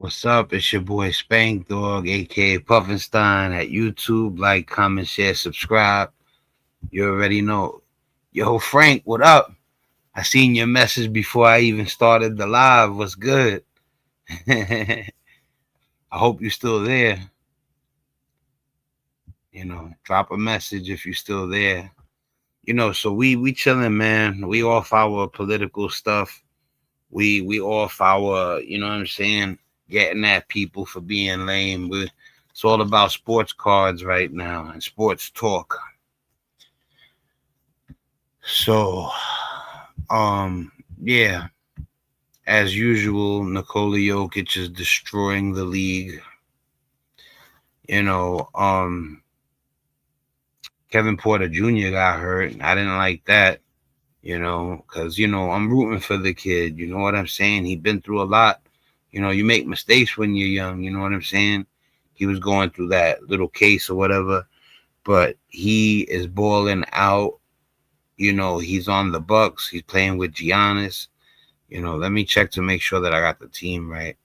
What's up? It's your boy Spank Dog, aka Puffinstein at YouTube. Like, comment, share, subscribe. You already know. Yo, Frank, what up? I seen your message before I even started the live. What's good? I hope you're still there. Drop a message if you're still there. So we chilling, man. We off our political stuff. We off our, what I'm saying, getting at people for being lame. It's all about sports cards right now and sports talk. So, yeah, as usual, Nikola Jokic is destroying the league. You know, Kevin Porter Jr. got hurt. I didn't like that. Because I'm rooting for the kid. You know what I'm saying? He's been through a lot. You make mistakes when you're young. You know what I'm saying? He was going through that little case or whatever, but he is balling out. He's on the Bucks. He's playing with Giannis. Let me check to make sure that I got the team right.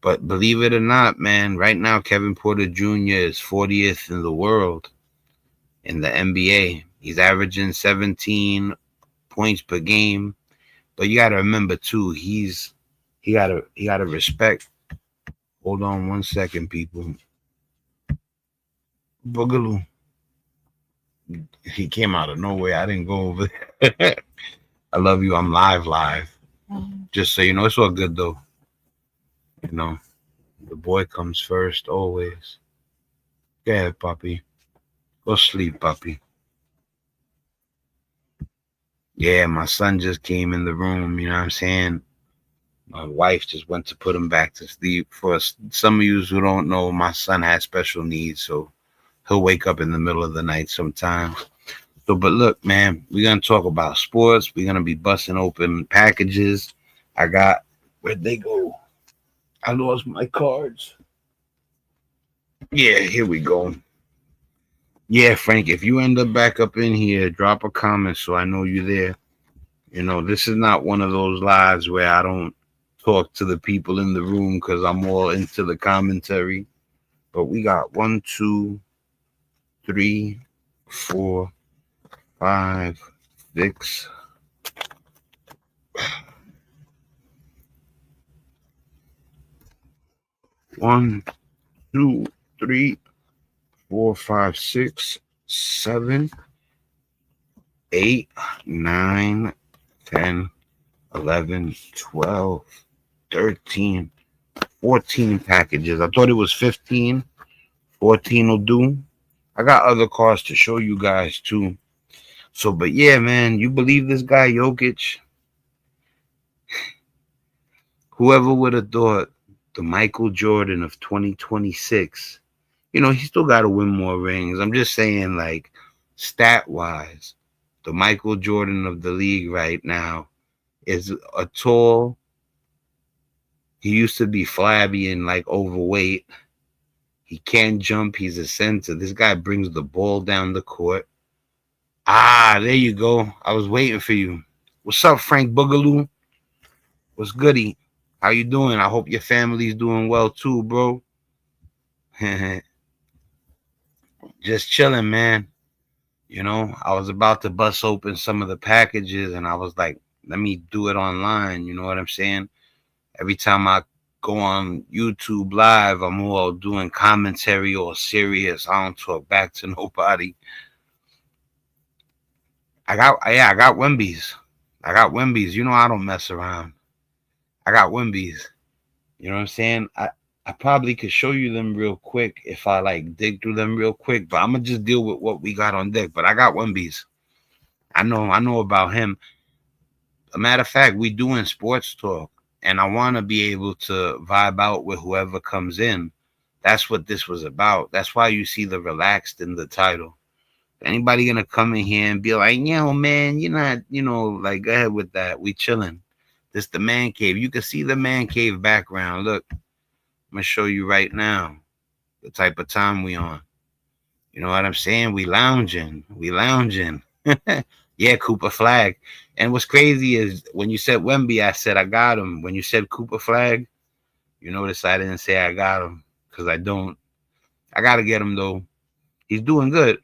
But believe it or not, man, right now Kevin Porter Jr. is 40th in the world in the NBA. He's averaging 17 points per game. But you gotta remember too, he gotta respect. Hold on 1 second, people. Boogaloo. He came out of nowhere. I didn't go over there. I love you. I'm live. Just so you know, it's all good though. The boy comes first always. Go ahead, puppy. Go sleep, puppy. Yeah, my son just came in the room. You know what I'm saying? My wife just went to put him back to sleep. For some of you who don't know, my son has special needs, so he'll wake up in the middle of the night sometimes. So, but look, man, we're gonna talk about sports. We're gonna be busting open packages. Where'd they go? I lost my cards. Yeah, here we go. Yeah, Frank, if you end up back up in here, drop a comment so I know you're there. This is not one of those lives where I don't talk to the people in the room because I'm all into the commentary. But we got 1, 2, 3, 4, 5, 6. One, 2, 3, 4, 5, 6, 7, 8, 9, 10, 11, 12, 13, 14 packages. I thought it was 15. 14 will do. I got other cards to show you guys too. So, but yeah, man, you believe this guy Jokic? Whoever would have thought the Michael Jordan of 2026? He still got to win more rings. I'm just saying, like, stat-wise, the Michael Jordan of the league right now is a tall. He used to be flabby and like overweight. He can't jump. He's a center. This guy brings the ball down the court. There you go. I was waiting for you. What's up, Frank Boogaloo? What's goody? How you doing? I hope your family's doing well too, bro. Just chilling, man. I was about to bust open some of the packages and I was like, let me do it online. You know what I'm saying? Every time I go on YouTube live, I'm all doing commentary or serious. I don't talk back to nobody. I got Wemby's. I don't mess around. I got Wemby's. You know what I'm saying? I probably could show you them real quick if I like dig through them real quick, but I'm gonna just deal with what we got on deck. But I got Wemby's. I know about him. A matter of fact, we doing sports talk, and I want to be able to vibe out with whoever comes in. That's what this was about. That's why you see the relaxed in the title. Anybody gonna come in here and be like, yo, man, you're not, like, go ahead with that. We chilling. This the man cave. You can see the man cave background. Look, I'm gonna show you right now the type of time we on. You know what I'm saying? We lounging. Yeah, Cooper Flag. And what's crazy is when you said Wemby, I said I got him. When you said Cooper Flag, You notice I didn't say I got him because I don't. I gotta get him though. He's doing good.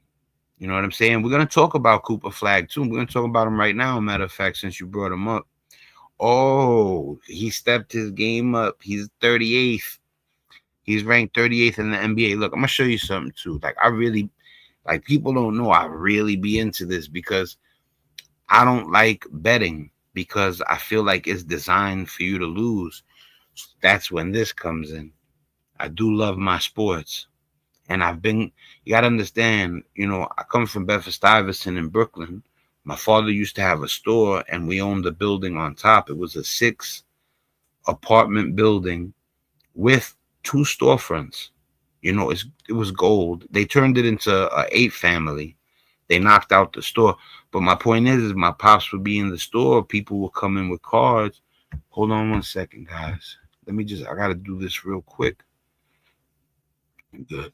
You know what I'm saying? We're gonna talk about Cooper Flag too. We're gonna talk about him right now. Matter of fact, since you brought him up. Oh, he stepped his game up. He's 38th. He's ranked 38th in the NBA. Look, I'm gonna show you something too. Like I really, like people don't know I really be into this because I don't like betting because I feel like it's designed for you to lose. That's when this comes in. I do love my sports. And you got to understand, I come from Bedford Stuyvesant in Brooklyn. My father used to have a store and we owned the building on top. It was a 6 apartment building with 2 storefronts. It was gold. They turned it into a 8 family. They knocked out the store. But my point is my pops would be in the store. People would come in with cards. Hold on 1 second, guys. I got to do this real quick. Good.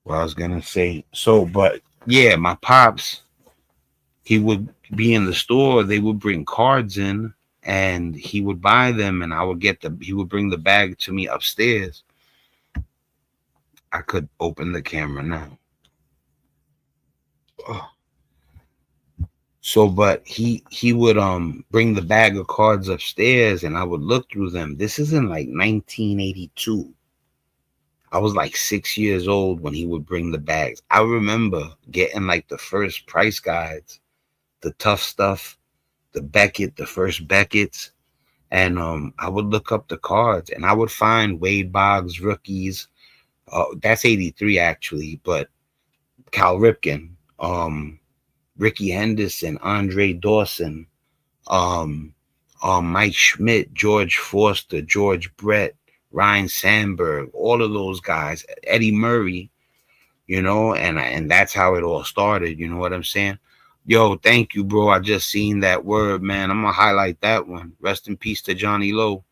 What I was gonna say. So, but yeah, my pops, he would be in the store. They would bring cards in, and he would buy them, and I would he would bring the bag to me upstairs. I could open the camera now. Oh. So, but he would bring the bag of cards upstairs, and I would look through them. This is in like 1982. I was like 6 years old when he would bring the bags. I remember getting like the first price guides, the tough stuff, the first Beckett's, and I would look up the cards and I would find Wade Boggs rookies. That's 83 actually, but Cal Ripken, Ricky Henderson, Andre Dawson, um, Mike Schmidt, George Forster, George Brett, Ryan Sandberg, all of those guys, Eddie Murray, and that's how it all started. You know what I'm saying? Yo, thank you, bro. I just seen that word, man. I'm gonna highlight that one. Rest in peace to Johnny Lowe.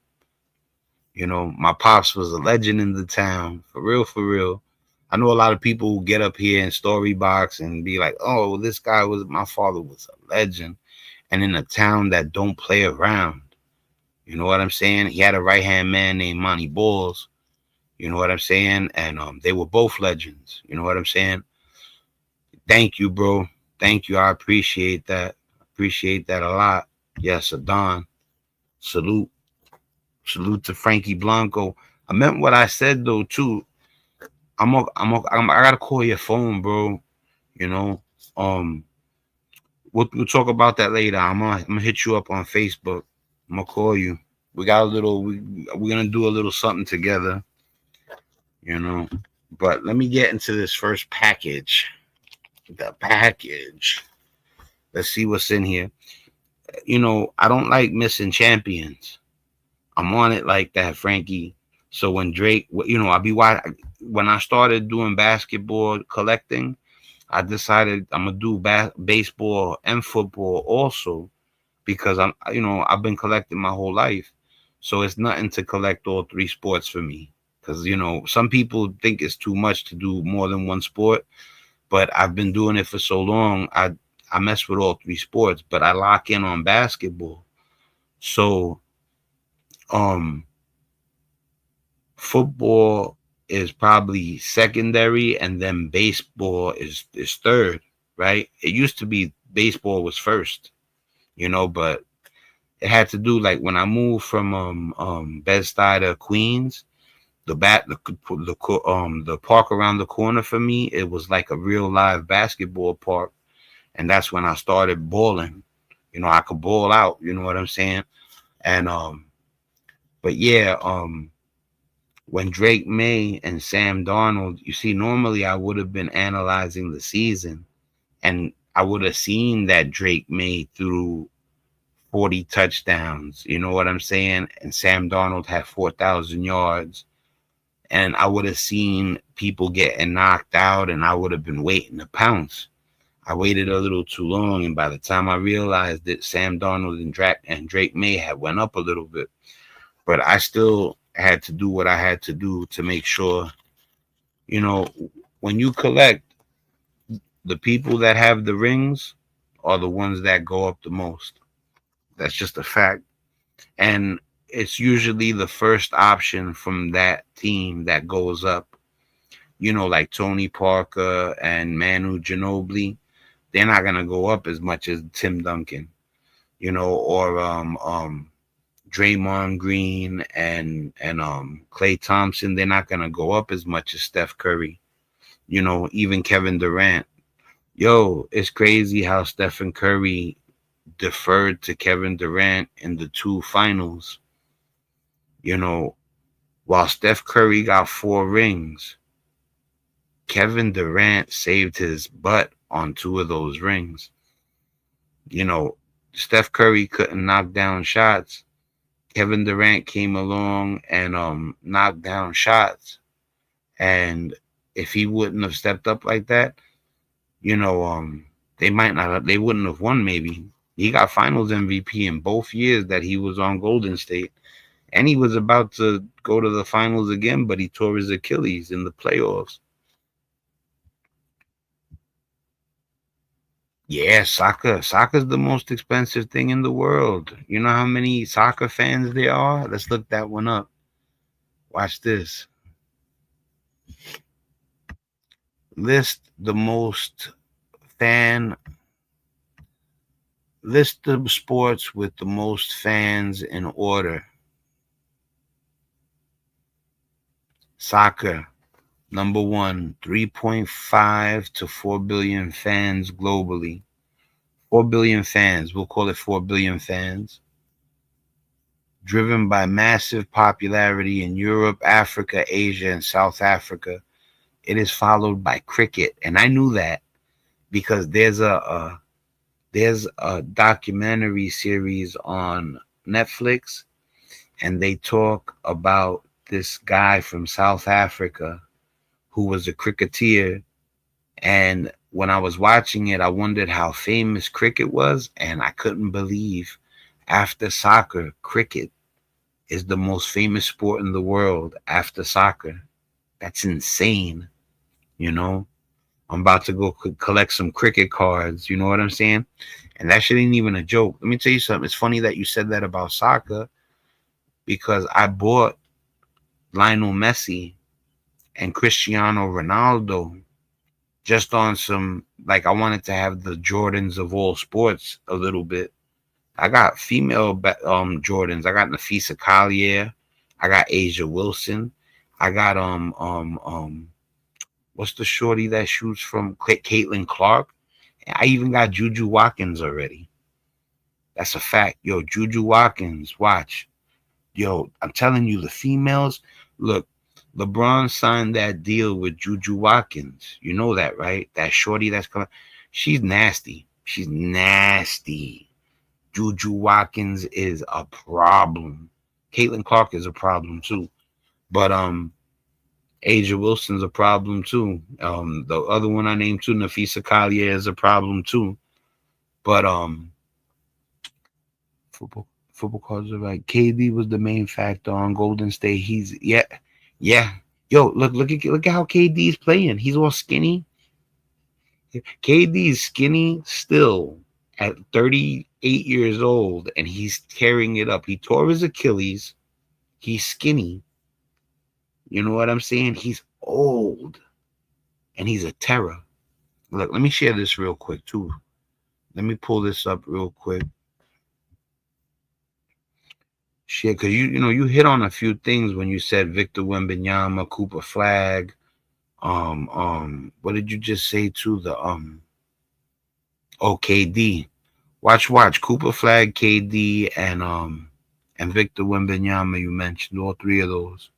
My pops was a legend in the town, for real, for real. I know a lot of people who get up here in story box and be like, "Oh, my father was a legend," and in a town that don't play around. You know what I'm saying? He had a right hand man named Monty Balls. You know what I'm saying? And they were both legends. You know what I'm saying? Thank you, bro. Thank you. I appreciate that. Appreciate that a lot. Yes, Adon. Salute. Salute to Frankie Blanco. I meant what I said though too. I gotta call your phone, bro. You know. Um we'll talk about that later. I'm gonna hit you up on Facebook. I'm gonna call you. We're gonna do a little something together, you know. But let me get into this first package. The package. Let's see what's in here. I don't like missing champions. I'm on it like that, Frankie. So when Drake, when I started doing basketball collecting, I decided I'm gonna do baseball and football also because I've been collecting my whole life. So it's nothing to collect all 3 sports for me because some people think it's too much to do more than one sport, but I've been doing it for so long. I mess with all 3 sports, but I lock in on basketball. So um football is probably secondary and then baseball is third, right? It used to be baseball was first, but it had to do like when I moved from Bed-Stuy to Queens, the park around the corner for me, it was like a real live basketball park, and that's when I started balling. I could ball out, you know what I'm saying? And but yeah, when Drake Maye and Sam Darnold, you see, normally I would have been analyzing the season and I would have seen that Drake Maye threw 40 touchdowns, you know what I'm saying? And Sam Darnold had 4,000 yards. And I would have seen people getting knocked out and I would have been waiting to pounce. I waited a little too long. And by the time I realized that Sam Darnold and Drake Maye had went up a little bit, but I still had to do what I had to do to make sure, when you collect, the people that have the rings are the ones that go up the most. That's just a fact. And it's usually the first option from that team that goes up. Like Tony Parker and Manu Ginobili, they're not gonna go up as much as Tim Duncan, or Draymond Green and Klay Thompson. They're not gonna go up as much as Steph Curry. Even Kevin Durant. Yo, it's crazy how Stephen Curry deferred to Kevin Durant in the two finals. You know, while Steph Curry got 4 rings, Kevin Durant saved his butt on 2 of those rings. You know, Steph Curry couldn't knock down shots. Kevin Durant came along and knocked down shots. And if he wouldn't have stepped up like that, you know, they might not have, they wouldn't have won maybe. He got finals MVP in both years that he was on Golden State. And he was about to go to the finals again, but he tore his Achilles in the playoffs. Yeah, soccer. Soccer's the most expensive thing in the world. You know how many soccer fans there are? Let's look that one up. Watch this. List the most fan list the sports with the most fans in order. Soccer, number one, 3.5 to 4 billion fans globally. 4 billion fans, we'll call it 4 billion fans. Driven by massive popularity in Europe, Africa, Asia, and South Africa. It is followed by cricket. And I knew that because there's a documentary series on Netflix, and they talk about this guy from South Africa who was a cricketer. And when I was watching it, I wondered how famous cricket was, and I couldn't believe after soccer, cricket is the most famous sport in the world after soccer. That's insane, you know? I'm about to go collect some cricket cards, you know what I'm saying? And that shit ain't even a joke. Let me tell you something. It's funny that you said that about soccer because I bought Lionel Messi and Cristiano Ronaldo just on some, like, I wanted to have the Jordans of all sports a little bit. I got female Jordans. I got Nafisa Collier. I got Asia Wilson. I got what's the shorty that shoots from Caitlin Clark? I even got Juju Watkins already. That's a fact. Yo, Juju Watkins, watch. Yo, I'm telling you, the females, look, LeBron signed that deal with Juju Watkins. You know that, right? That shorty that's coming. She's nasty. She's nasty. Juju Watkins is a problem. Caitlin Clark is a problem too. But Asia Wilson's a problem too. The other one I named too, Nafisa Collier, is a problem too. But football cards are right. KD was the main factor on Golden State. He's yeah. Yo, look at how KD's playing. He's all skinny. KD's skinny still at 38 years old, and he's tearing it up. He tore his Achilles. He's skinny. You know what I'm saying? He's old, and he's a terror. Look, let me share this real quick too. Let me pull this up real quick. Shit, because you hit on a few things when you said Victor Wembanyama, Cooper Flag. What did you just say to the KD? Watch Cooper Flag, KD, and Victor Wembanyama. You mentioned all three of those.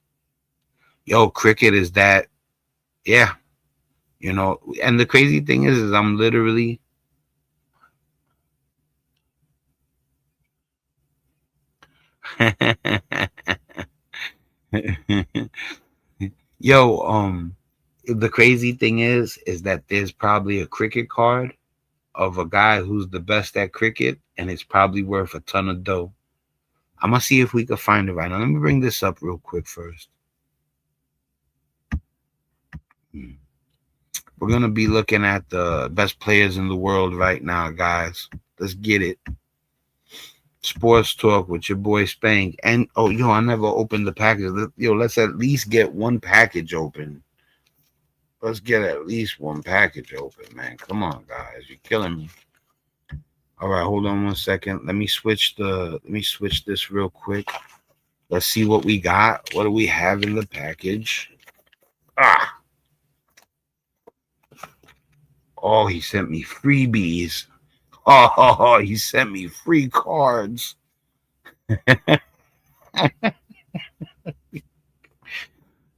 Yo, cricket is that, yeah. And the crazy thing is I'm literally. Yo, the crazy thing is that there's probably a cricket card of a guy who's the best at cricket, and it's probably worth a ton of dough. I'm gonna see if we can find it right now. Let me bring this up real quick first. We're gonna be looking at the best players in the world right now, guys. Let's get it. Sports Talk with your boy Spank. And oh, yo, I never opened the package. Yo, let's at least get one package open. Let's get at least one package open, man. Come on, guys, you're killing me. All right, hold on 1 second. Let me switch this real quick. Let's see what we got. What do we have in the package? Ah, oh, he sent me freebies. Oh, he sent me free cards.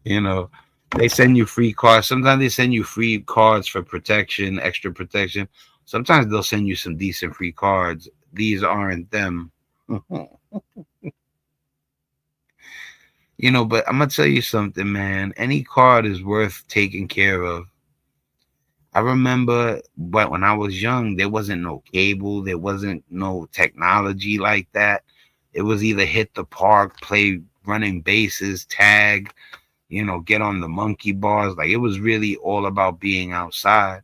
You know, they send you free cards. Sometimes they send you free cards for protection, extra protection. Sometimes they'll send you some decent free cards. These aren't them. But I'm gonna tell you something, man. Any card is worth taking care of. I remember, but when I was young, there wasn't no cable, there wasn't no technology like that. It was either hit the park, play running bases, tag, get on the monkey bars. Like it was really all about being outside.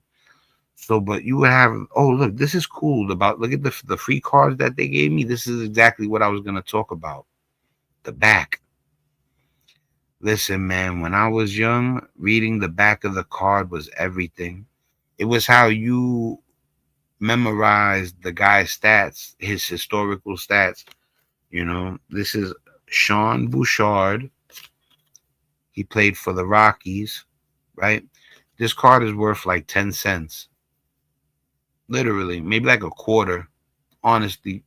So, but you would have, oh, look, this is cool. Look at the free cards that they gave me. This is exactly what I was going to talk about. The back. Listen, man, when I was young, reading the back of the card was everything. It was how you memorized the guy's stats, his historical stats. This is Sean Bouchard. He played for the Rockies, right? This card is worth like 10 cents. Literally, maybe like a quarter, honestly.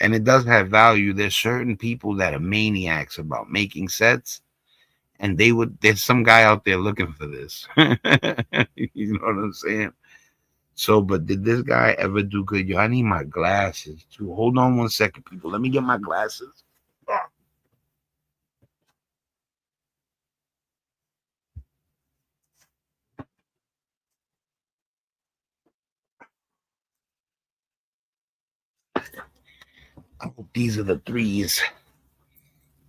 And it does have value. There's certain people that are maniacs about making sets, and there's some guy out there looking for this. You know what I'm saying? So, but did this guy ever do good? Yo, I need my glasses too. Hold on 1 second, people. Let me get my glasses. I hope these are the threes,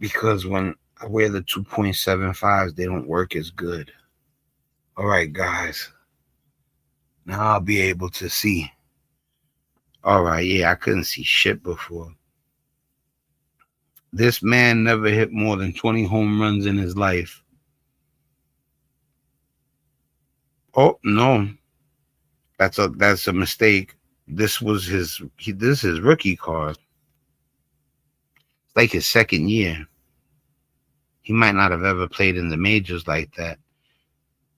because when I wear the 2.75s, they don't work as good. All right, guys. Now I'll be able to see. All right, yeah, I couldn't see shit before. This man never hit more than 20 home runs in his life. Oh, no. That's a mistake. This was this is his rookie card. It's like his second year. He might not have ever played in the majors like that.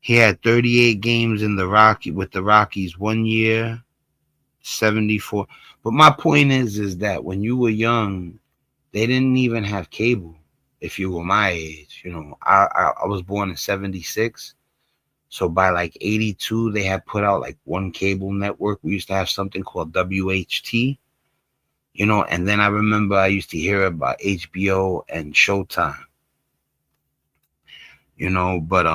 He had 38 games with the Rockies 1 year, 74. But my point is that when you were young, they didn't even have cable. If you were my age, I was born in 76. So by like 82, they had put out like one cable network. We used to have something called WHT, and then I remember I used to hear about HBO and Showtime, but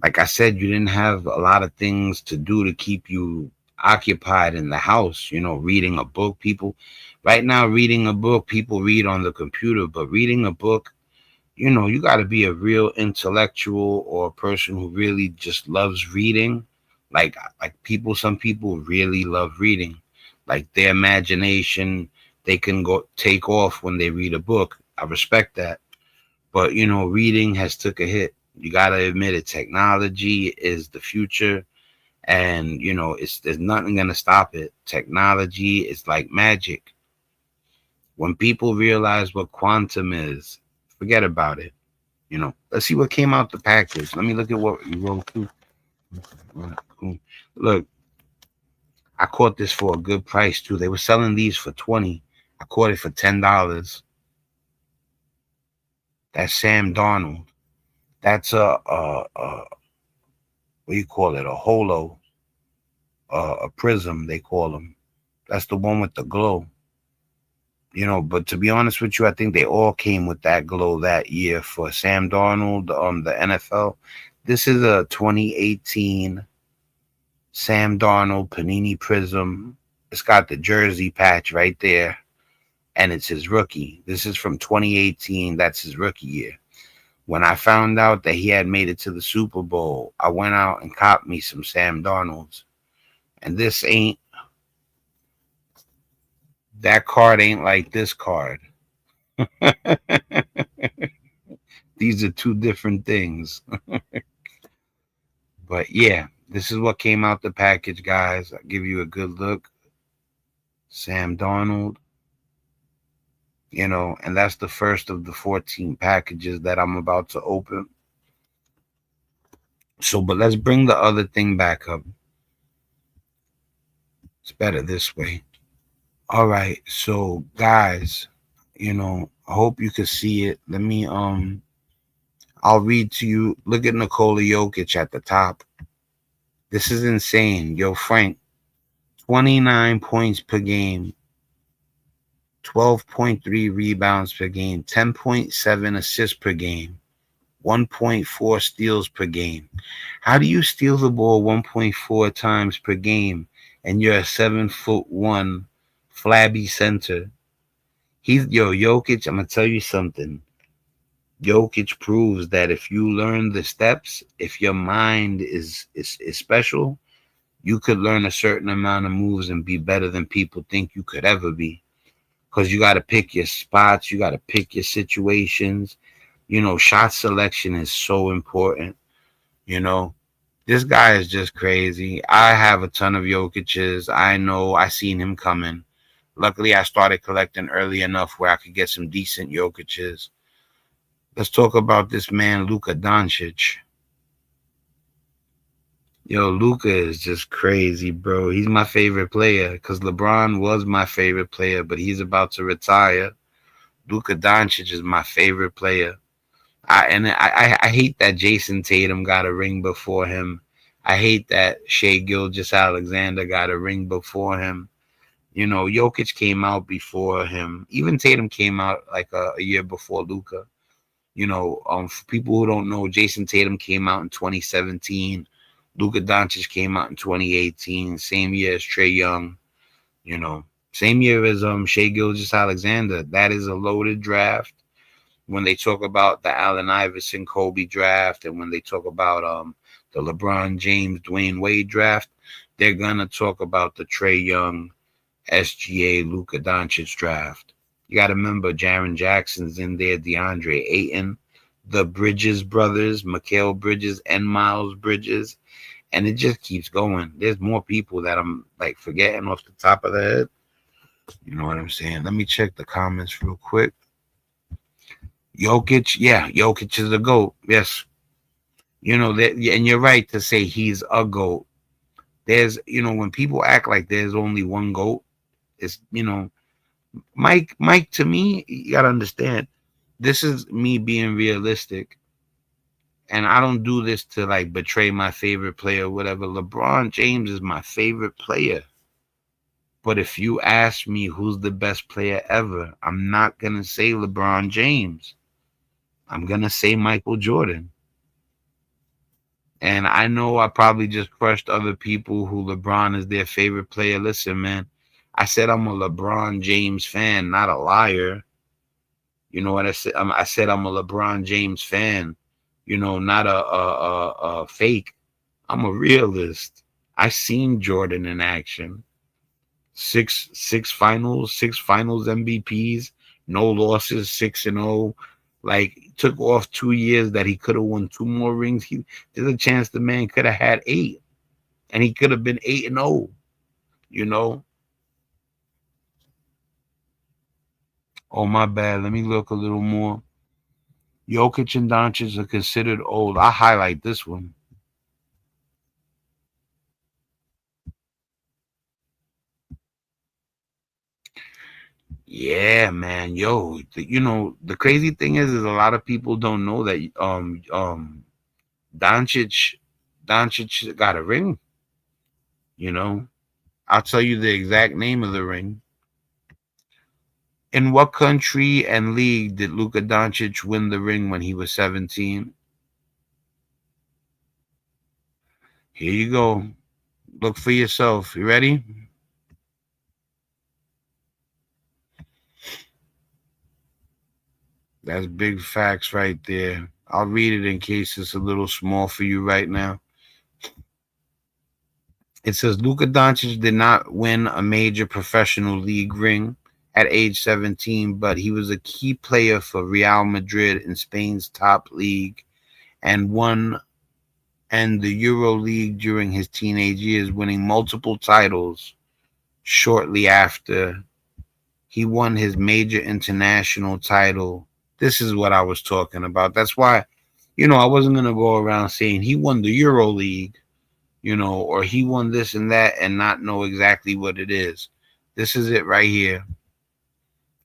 like I said, you didn't have a lot of things to do to keep you occupied in the house, reading a book. People right now reading a book, people read on the computer, but reading a book, you got to be a real intellectual or a person who really just loves reading. Some people really love reading. Like their imagination, they can go take off when they read a book. I respect that. But, reading has took a hit. You got to admit it. Technology is the future. And, there's nothing going to stop it. Technology is like magic. When people realize what quantum is, forget about it. Let's see what came out the package. Let me look at what you wrote through. Look, I caught this for a good price too. They were selling these for 20. I caught it for $10. That's Sam Darnold. That's what do you call it? A holo, a prism. They call them. That's the one with the glow. But to be honest with you, I think they all came with that glow that year for Sam Darnold, the NFL. This is a 2018 Sam Darnold Panini Prism. It's got the jersey patch right there, and it's his rookie. This is from 2018. That's his rookie year. When I found out that he had made it to the Super Bowl, I went out and copped me some Sam Darnolds. And this ain't That card ain't like this card. These are two different things. But yeah, this is what came out the package, guys. I'll give you a good look. Sam Darnold, and that's the first of the 14 packages that I'm about to open. So, but let's bring the other thing back up. It's better this way. All right, so guys, I hope you can see it. I'll read to you. Look at Nikola Jokic at the top. This is insane. Yo, Frank, 29 points per game, 12.3 rebounds per game, 10.7 assists per game, 1.4 steals per game. How do you steal the ball 1.4 times per game and you're a 7'1" flabby center? Jokic, I'm gonna tell you something. Jokic proves that if you learn the steps, if your mind is special, you could learn a certain amount of moves and be better than people think you could ever be. Because you got to pick your spots, you got to pick your situations. Shot selection is so important. This guy is just crazy. I have a ton of Jokic's. I know I seen him coming. Luckily, I started collecting early enough where I could get some decent Jokic's. Let's talk about this man, Luka Doncic. Yo, Luka is just crazy, bro. He's my favorite player because LeBron was my favorite player, but he's about to retire. Luka Doncic is my favorite player. I hate that Jason Tatum got a ring before him. I hate that Shai Gilgeous-Alexander got a ring before him. Jokic came out before him. Even Tatum came out like a year before Luka. For people who don't know, Jason Tatum came out in 2017. Luka Doncic came out in 2018, same year as Trae Young. Same year as Shai Gilgeous-Alexander. That is a loaded draft. When they talk about the Allen Iverson Kobe draft, and when they talk about the LeBron James Dwayne Wade draft, they're gonna talk about the Trae Young SGA Luka Doncic draft. You got to remember, Jaren Jackson's in there, DeAndre Ayton, the Bridges brothers, Mikal Bridges and Miles Bridges, and it just keeps going. There's more people that I'm like forgetting off the top of the head. You know what I'm saying? Let me check the comments real quick. Jokic, yeah, Jokic is a GOAT. Yes. That, and you're right to say he's a GOAT. There's, when people act like there's only one GOAT, it's, Mike, to me, you gotta understand, this is me being realistic. And I don't do this to like betray my favorite player or whatever. LeBron James is my favorite player. But if you ask me who's the best player ever, I'm not gonna say LeBron James. I'm gonna say Michael Jordan. And I know I probably just crushed other people who LeBron is their favorite player. Listen, man, I said I'm a LeBron James fan, not a liar. You know what I said? I said I'm a LeBron James fan, not a fake. I'm a realist. I seen Jordan in action. Six finals MVPs, no losses, 6-0. Like, took off 2 years that he could have won 2 more rings. There's a chance the man could have had 8, and he could have been 8-0. Oh, my bad. Let me look a little more. Jokic and Doncic are considered old. I highlight this one. Yeah, man. Yo, the crazy thing is a lot of people don't know that Doncic got a ring. I'll tell you the exact name of the ring. In what country and league did Luka Doncic win the ring when he was 17? Here you go. Look for yourself. You ready? That's big facts right there. I'll read it in case it's a little small for you right now. It says Luka Doncic did not win a major professional league ring. at age 17, but he was a key player for Real Madrid in Spain's top league and won and the Euro League during his teenage years, winning multiple titles shortly after he won his major international title. This is what I was talking about. That's why, I wasn't going to go around saying he won the Euro League, or he won this and that and not know exactly what it is. This is it right here.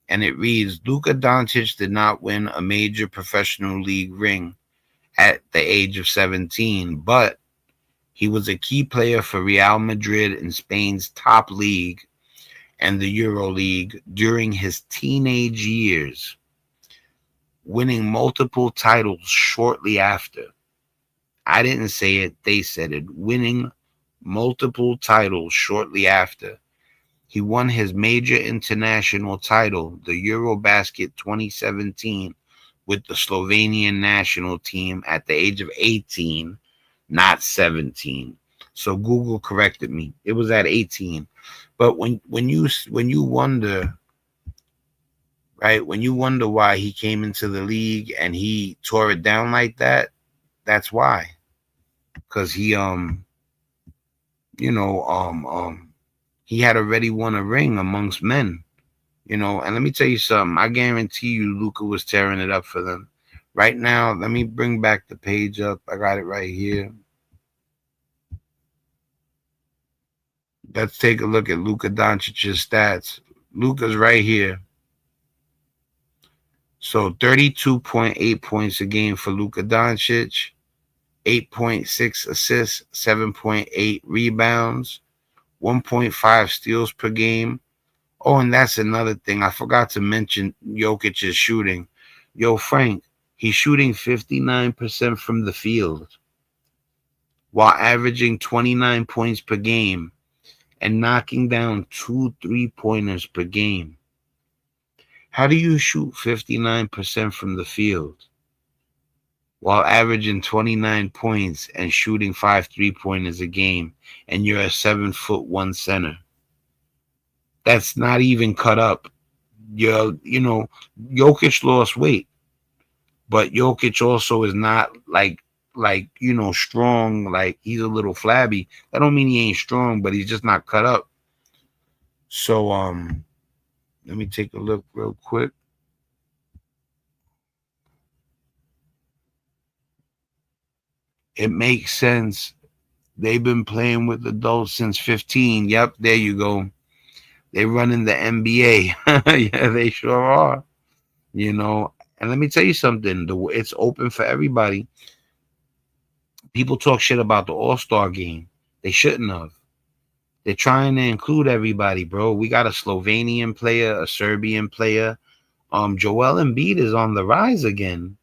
And it reads, Luka Doncic did not win a major professional league ring at the age of 17, but he was a key player for Real Madrid in Spain's top league and the Euro League during his teenage years, winning multiple titles shortly after. I didn't say it, they said it. Winning multiple titles shortly after. He won his major international title, the Eurobasket 2017, with the Slovenian national team at the age of 18, not 17. So Google corrected me. It was at 18. But when you wonder, right, when you wonder why he came into the league and he tore it down like that, that's why. Because he he had already won a ring amongst men. And let me tell you something. I guarantee you Luka was tearing it up for them. Right now, let me bring back the page up. I got it right here. Let's take a look at Luka Doncic's stats. Luka's right here. So 32.8 points a game for Luka Doncic, 8.6 assists, 7.8 rebounds, 1.5 steals per game. Oh, and that's another thing. I forgot to mention Jokic's shooting. Yo, Frank, he's shooting 59% from the field while averaging 29 points per game and knocking down 2 3-pointers per game. How do you shoot 59% from the field while averaging 29 points and shooting 5 3-pointers a game, and you're a 7'1" center? That's not even cut up. Jokic lost weight, but Jokic also is not like strong. Like, he's a little flabby. That don't mean he ain't strong, but he's just not cut up. So let me take a look real quick. It makes sense. They've been playing with adults since 15. Yep, there you go. They running the NBA. Yeah, they sure are. And let me tell you something. It's open for everybody. People talk shit about the All-Star game. They shouldn't have. They're trying to include everybody, bro. We got a Slovenian player, a Serbian player. Joel Embiid is on the rise again.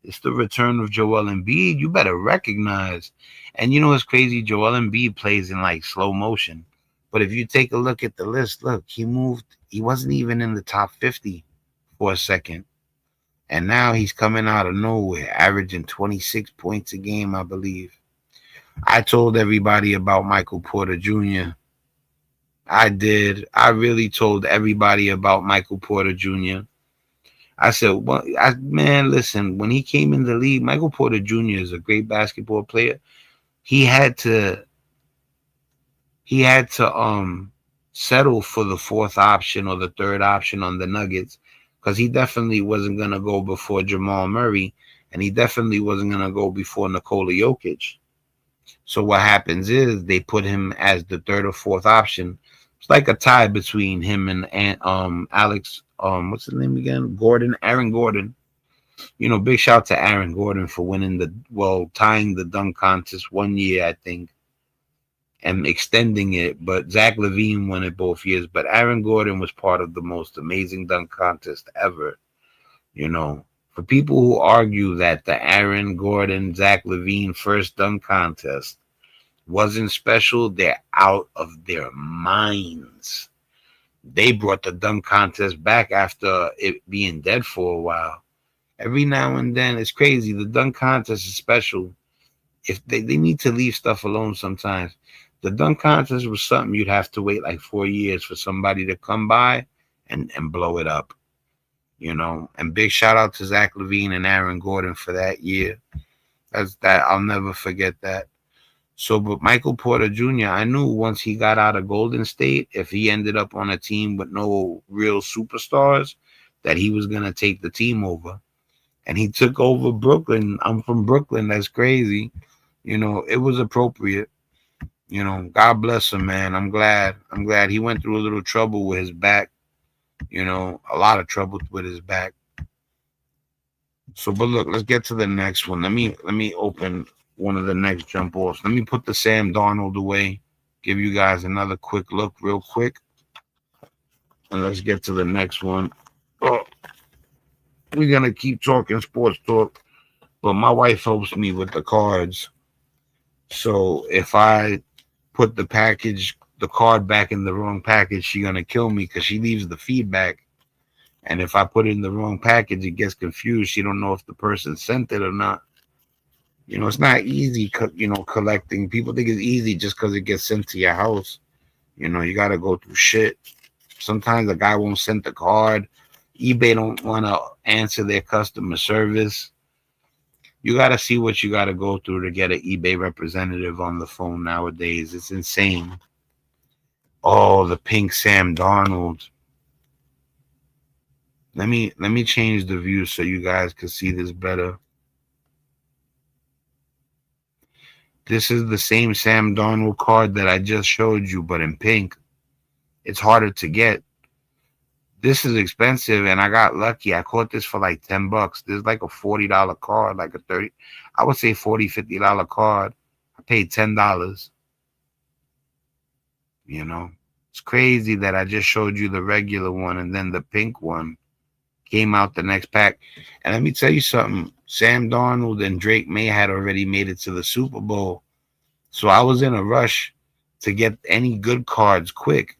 It's the return of Joel Embiid. You better recognize. And it's crazy. Joel Embiid plays in like slow motion. But if you take a look at the list, look, he moved. He wasn't even in the top 50 for a second. And now he's coming out of nowhere, averaging 26 points a game, I believe. I told everybody about Michael Porter Jr. I did. I really told everybody about Michael Porter Jr. I said, man, listen, when he came in the league, Michael Porter Jr. is a great basketball player. He had to settle for the fourth option or the third option on the Nuggets, because he definitely wasn't going to go before Jamal Murray, and he definitely wasn't going to go before Nikola Jokic. So what happens is they put him as the third or fourth option. It's like a tie between him and Alex, what's his name again? Aaron Gordon. Big shout to Aaron Gordon for tying the dunk contest one year, I think, and extending it. But Zach LaVine won it both years. But Aaron Gordon was part of the most amazing dunk contest ever. For people who argue that the Aaron Gordon, Zach LaVine first dunk contest wasn't special, they're out of their minds. They brought the dunk contest back after it being dead for a while. Every now and then, it's crazy. The dunk contest is special. If they need to leave stuff alone sometimes. The dunk contest was something you'd have to wait like 4 years for somebody to come by and blow it up. And big shout out to Zach LaVine and Aaron Gordon for that year. That I'll never forget that. So, but Michael Porter Jr., I knew once he got out of Golden State, if he ended up on a team with no real superstars, that he was going to take the team over. And he took over Brooklyn. I'm from Brooklyn. That's crazy. It was appropriate. God bless him, man. I'm glad. He went through a little trouble with his back. A lot of trouble with his back. So, but look, let's get to the next one. Let me open one of the next jump offs. Let me put the Sam Darnold away. Give you guys another quick look, real quick, and let's get to the next one. Oh, we're gonna keep talking sports talk, but my wife helps me with the cards. So if I put the card back in the wrong package, she's gonna kill me because she leaves the feedback. And if I put it in the wrong package, it gets confused. She don't know if the person sent it or not. It's not easy, collecting. People think it's easy just because it gets sent to your house. You got to go through shit. Sometimes the guy won't send the card. eBay don't want to answer their customer service. You got to see what you got to go through to get an eBay representative on the phone nowadays. It's insane. Oh, the pink Sam Darnold. Let me change the view so you guys can see this better. This is the same Sam Darnold card that I just showed you, but in pink. It's harder to get. This is expensive, and I got lucky. I caught this for like $10. This is like a $40 card, like a 30. I would say $40, $50 card. I paid $10. It's crazy that I just showed you the regular one, and then the pink one came out the next pack. And let me tell you something. Sam Darnold and Drake Maye had already made it to the Super Bowl. So I was in a rush to get any good cards quick.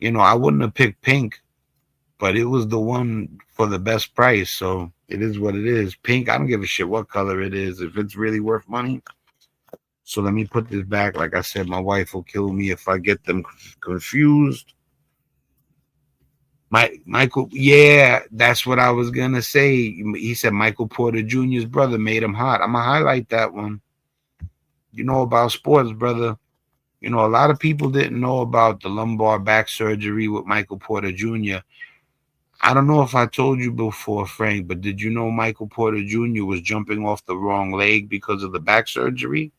I wouldn't have picked pink, but it was the one for the best price. So it is what it is. Pink, I don't give a shit what color it is if it's really worth money. So let me put this back. Like I said, my wife will kill me if I get them confused. Michael, yeah, that's what I was gonna say. He said Michael Porter Jr.'s brother made him hot. I'm gonna highlight that one. You know about sports, brother. A lot of people didn't know about the lumbar back surgery with Michael Porter Jr. I don't know if I told you before, Frank, but did you know Michael Porter Jr. was jumping off the wrong leg because of the back surgery?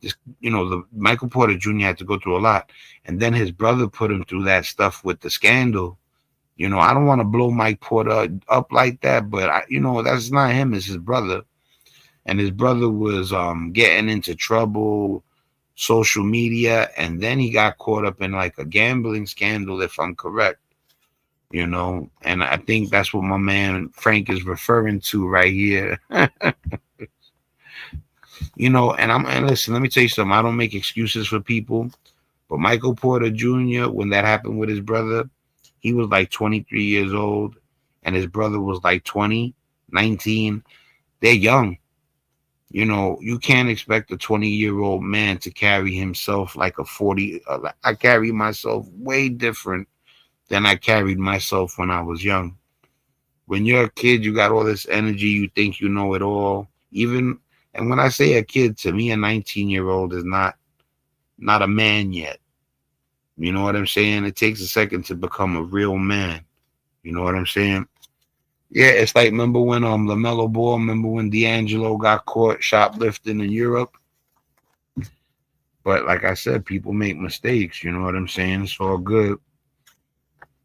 The Michael Porter Jr. had to go through a lot. And then his brother put him through that stuff with the scandal. I don't want to blow Mike Porter up like that, but that's not him, it's his brother. And his brother was getting into trouble, social media, and then he got caught up in like a gambling scandal, if I'm correct. And I think that's what my man Frank is referring to right here. And listen, let me tell you something. I don't make excuses for people, but Michael Porter Jr., when that happened with his brother, he was like 23 years old, and his brother was like 20, 19. They're young. You can't expect a 20-year-old man to carry himself like a 40. I carry myself way different than I carried myself when I was young. When you're a kid, you got all this energy. You think you know it all. And when I say a kid, to me, a 19-year-old is not a man yet. You know what I'm saying? It takes a second to become a real man. You know what I'm saying? Yeah, it's like, remember when LaMelo Ball, remember when D'Angelo got caught shoplifting in Europe? But like I said, people make mistakes. You know what I'm saying? It's all good.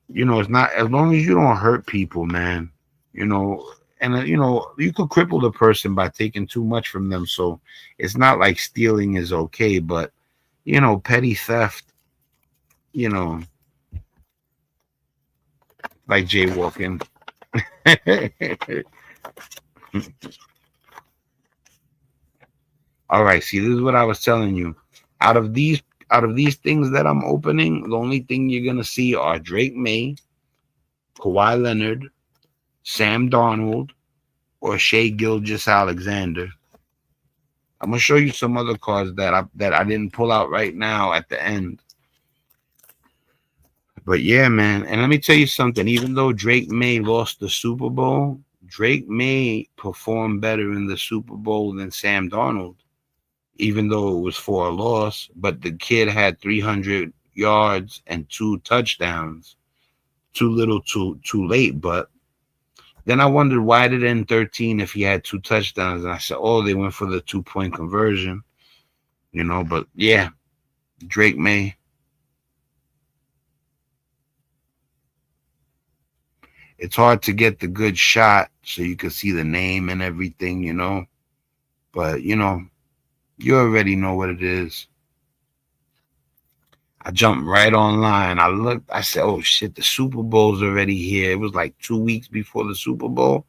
It's not, as long as you don't hurt people, man. And you could cripple the person by taking too much from them. So it's not like stealing is okay, but petty theft, like jaywalking. All right, see, this is what I was telling you. Out of these things that I'm opening, the only thing you're gonna see are Drake Maye, Kawhi Leonard, Sam Darnold, or Shai Gilgeous-Alexander. I'm gonna show you some other cards that I didn't pull out right now at the end. But yeah, man. And let me tell you something. Even though Drake Maye lost the Super Bowl, Drake Maye performed better in the Super Bowl than Sam Darnold, even though it was for a loss. But the kid had 300 yards and 2 touchdowns. Too little, too late. But then I wondered why did it end 13 if he had 2 touchdowns, and I said, oh, they went for the 2 point conversion, you know. But yeah, Drake Maye. It's hard to get the good shot so you can see the name and everything, you know. But you already know what it is. I jumped right online. I looked. I said, "Oh shit, the Super Bowl's already here." It was like 2 weeks before the Super Bowl.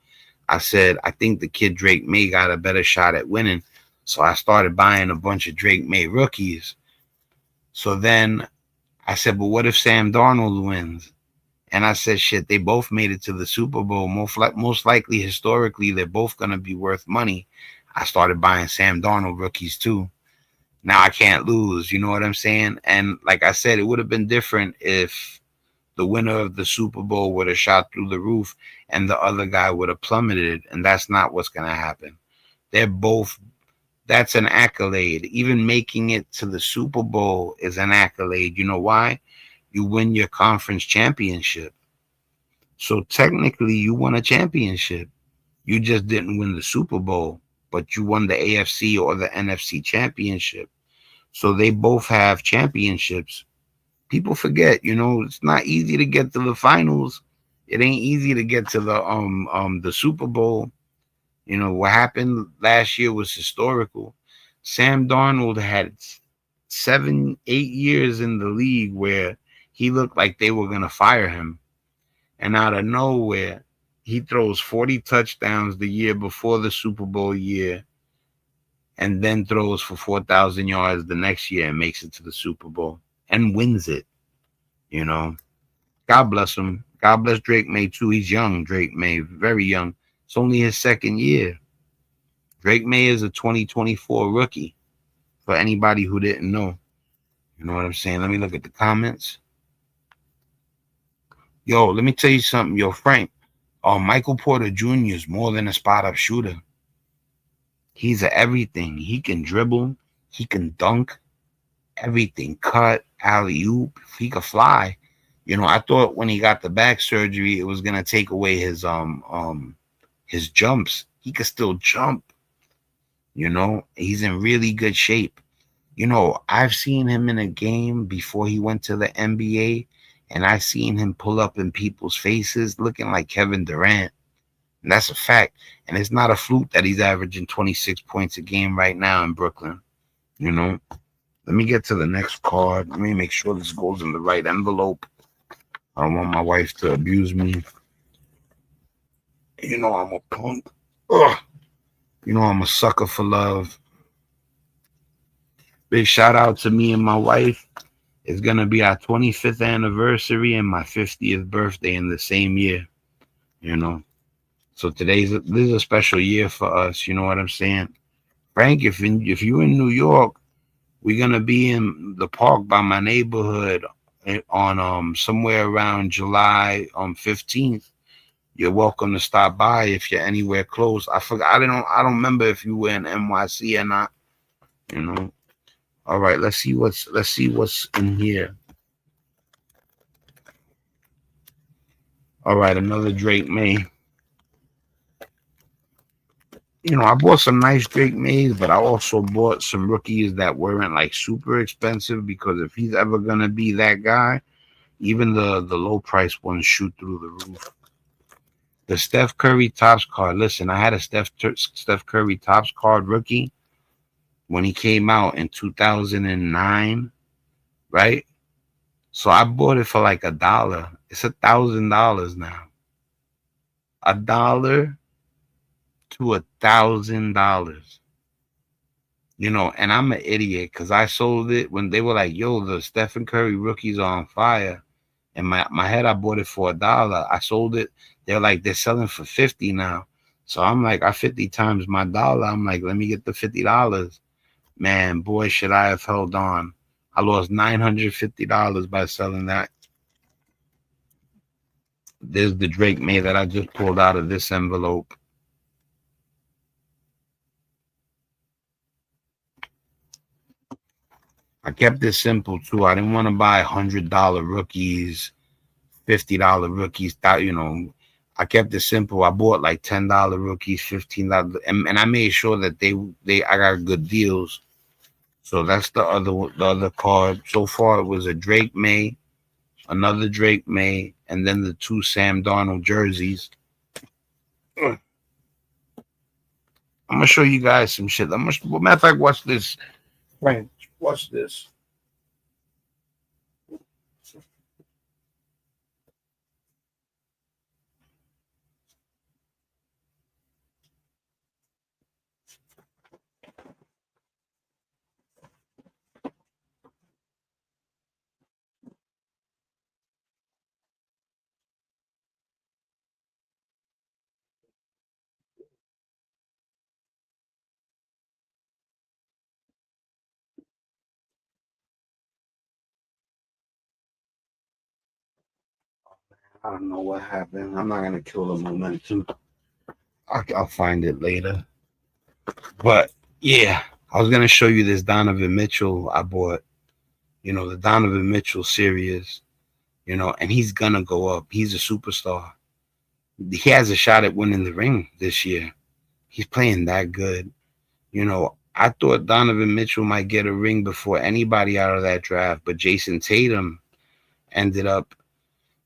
I said, "I think the kid Drake Maye got a better shot at winning." So I started buying a bunch of Drake Maye rookies. So then I said, "But what if Sam Darnold wins?" And I said, "Shit, they both made it to the Super Bowl. Most likely, historically, they're both gonna be worth money." I started buying Sam Darnold rookies too. Now I can't lose. You know what I'm saying? And like I said, it would have been different if the winner of the Super Bowl would have shot through the roof and the other guy would have plummeted. And that's not what's going to happen. They're both, that's an accolade. Even making it to the Super Bowl is an accolade. You know why? You win your conference championship. So technically, you won a championship. You just didn't win the Super Bowl, but you won the AFC or the NFC championship. So they both have championships. People forget, it's not easy to get to the finals. It ain't easy to get to the Super Bowl. What happened last year was historical. Sam Darnold had 7, 8 years in the league where he looked like they were gonna fire him. And out of nowhere, he throws 40 touchdowns the year before the Super Bowl year, and then throws for 4,000 yards the next year and makes it to the Super Bowl and wins it. God bless him. God bless Drake Maye too. He's young, Drake Maye, very young. It's only his second year. Drake Maye is a 2024 rookie. For anybody who didn't know, you know what I'm saying. Let me look at the comments. Yo, let me tell you something. Yo, Frank. Michael Porter Jr. is more than a spot up shooter. He's a everything. He can dribble. He can dunk. Everything. Cut, alley oop. He could fly. I thought when he got the back surgery, it was gonna take away his jumps. He could still jump. He's in really good shape. I've seen him in a game before he went to the NBA, and I've seen him pull up in people's faces looking like Kevin Durant. And that's a fact. And it's not a fluke that he's averaging 26 points a game right now in Brooklyn. Let me get to the next card. Let me make sure this goes in the right envelope. I don't want my wife to abuse me. I'm a punk. Ugh. I'm a sucker for love. Big shout out to me and my wife. It's going to be our 25th anniversary and my 50th birthday in the same year. So this is a special year for us. You know what I'm saying? Frank, if you're in New York, we're going to be in the park by my neighborhood on somewhere around July 15th. You're welcome to stop by if you're anywhere close. I forgot. I don't remember if you were in NYC or not. All right, let's see what's in here. All right, another Drake Maye. I bought some nice Drake Mays, but I also bought some rookies that weren't like super expensive, because if he's ever gonna be that guy, even the low price ones shoot through the roof. The Steph Curry Topps card. Listen, I had a Steph Curry Topps card rookie when he came out in 2009, right? So I bought it for like $1. It's $1,000 now. $1 to $1,000. And I'm an idiot because I sold it when they were like, yo, the Stephen Curry rookies are on fire. In my head, I bought it for $1. I sold it. They're like, they're selling for $50 now. So I'm like, I 50 times my dollar. I'm like, let me get the $50. Man, boy, should I have held on. I lost $950 by selling that. There's the Drake Maye that I just pulled out of this envelope. I kept it simple too. I didn't want to buy $100 rookies, $50 rookies. I kept it simple. I bought like $10 rookies, $15, and I made sure that they I got good deals. So that's the other card. So far, it was a Drake Maye, another Drake Maye, and then the two Sam Darnold jerseys. I'm gonna show you guys some shit. Well, matter of fact, watch this. Frank, watch this. I don't know what happened. I'm not gonna kill the momentum. I'll find it later. But yeah, I was gonna show you this Donovan Mitchell I bought. The Donovan Mitchell series. And he's gonna go up. He's a superstar. He has a shot at winning the ring this year. He's playing that good. I thought Donovan Mitchell might get a ring before anybody out of that draft, but Jason Tatum ended up.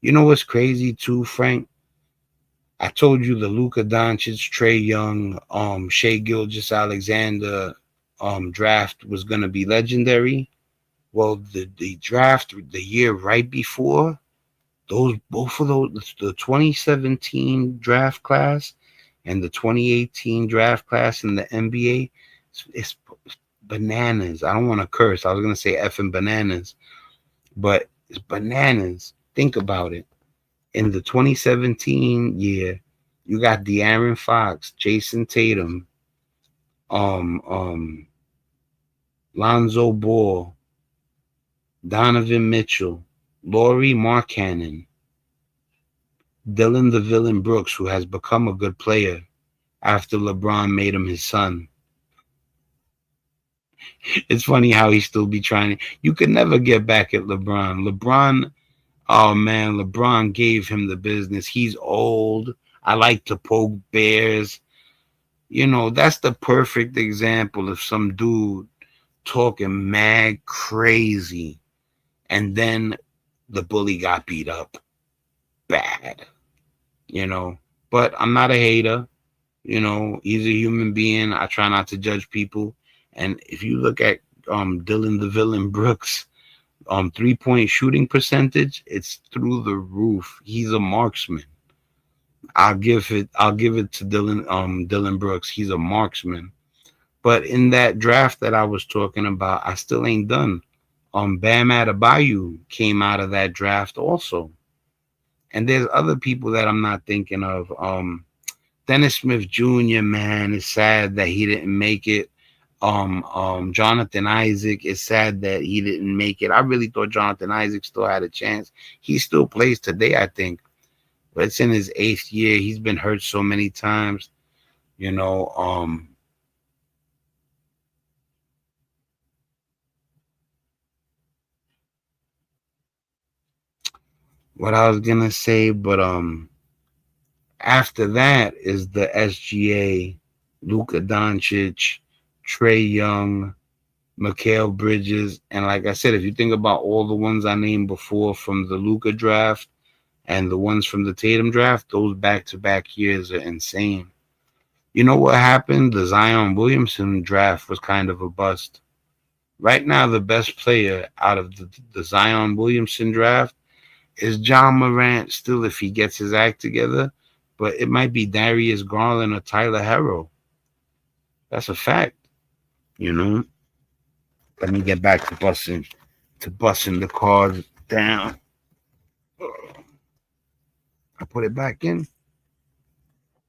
You know what's crazy too, Frank? I told you the Luka Doncic, Trey Young, Shai Gilgeous-Alexander draft was gonna be legendary. Well, the draft the year right before, both of those, the 2017 draft class and the 2018 draft class in the NBA, it's bananas. I don't want to curse. I was gonna say effing bananas, but it's bananas. Think about it. In the 2017 year, you got De'Aaron Fox, Jason Tatum, Lonzo Ball, Donovan Mitchell, Laurie Markkanen, Dylan the Villain Brooks, who has become a good player after LeBron made him his son. It's funny how he still be trying. You could never get back at LeBron. Oh man, LeBron gave him the business. He's old. I like to poke bears. That's the perfect example of some dude talking mad crazy, and then the bully got beat up bad. But I'm not a hater. He's a human being. I try not to judge people. And if you look at Dylan the Villain Brooks 3-point shooting percentage, it's through the roof. He's a marksman. I'll give it to Dylan Brooks. He's a marksman. But in that draft that I was talking about, I still ain't done. Bam Adebayo came out of that draft also. And there's other people that I'm not thinking of. Dennis Smith Jr., man, it's sad that he didn't make it. Jonathan Isaac, it's sad that he didn't make it. I really thought Jonathan Isaac still had a chance. He still plays today, I think, but it's in his 8th year. He's been hurt so many times. You know, what I was gonna say, but after that is the SGA, Luka Doncic, Trey Young, Mikal Bridges, and like I said, if you think about all the ones I named before from the Luka draft and the ones from the Tatum draft, those back-to-back years are insane. You know what happened? The Zion Williamson draft was kind of a bust. Right now, the best player out of the Zion Williamson draft is John Morant, still, if he gets his act together, but it might be Darius Garland or Tyler Herro. That's a fact, you know. Let me get back to busting the cards down. I put it back in.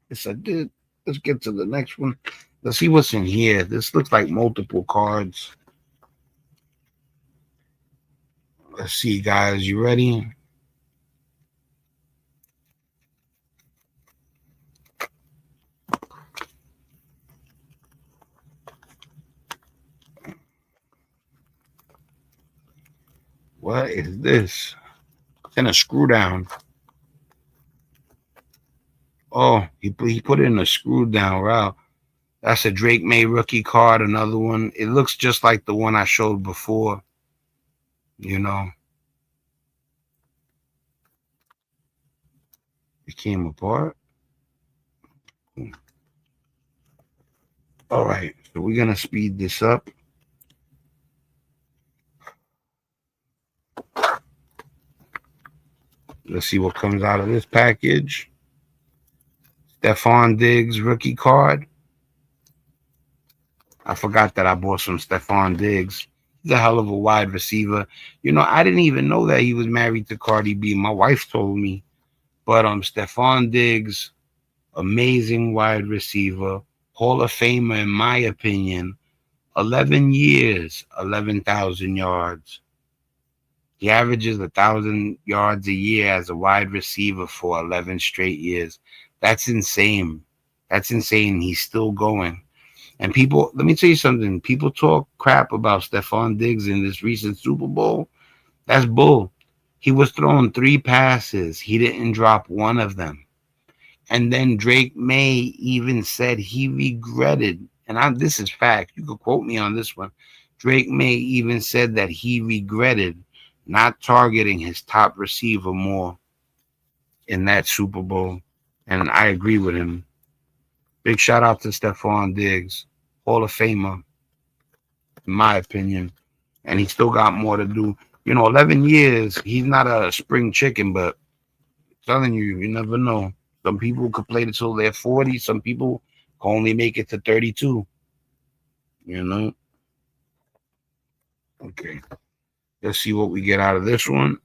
Yes, I did. Let's get to the next one. Let's see what's in here. This looks like multiple cards. Let's see, guys. You ready? What is this? And a screw down. Oh, he put it in a screw down route. That's a Drake Maye rookie card. Another one. It looks just like the one I showed before. You know, it came apart. All right, so we're gonna speed this up. Let's see what comes out of this package. Stephon Diggs rookie card. I forgot that I bought some Stephon Diggs. He's a hell of a wide receiver. You know, I didn't even know that he was married to Cardi B. My wife told me. But Stephon Diggs, amazing wide receiver, Hall of Famer in my opinion. 11 years, 11,000 yards. He averages 1,000 yards a year as a wide receiver for 11 straight years. That's insane. That's insane. He's still going. And people, let me tell you something. People talk crap about Stephon Diggs in this recent Super Bowl. That's bull. He was throwing 3 passes. He didn't drop one of them. And then Drake Maye even said he regretted, and this is fact. You could quote me on this one. Drake Maye even said that he regretted not targeting his top receiver more in that Super Bowl. And I agree with him. Big shout out to Stephon Diggs, Hall of Famer, in my opinion. And he still got more to do. You know, 11 years, he's not a spring chicken, but I'm telling you, you never know. Some people could play until they're 40. Some people can only make it to 32. You know? Okay. Let's see what we get out of this one.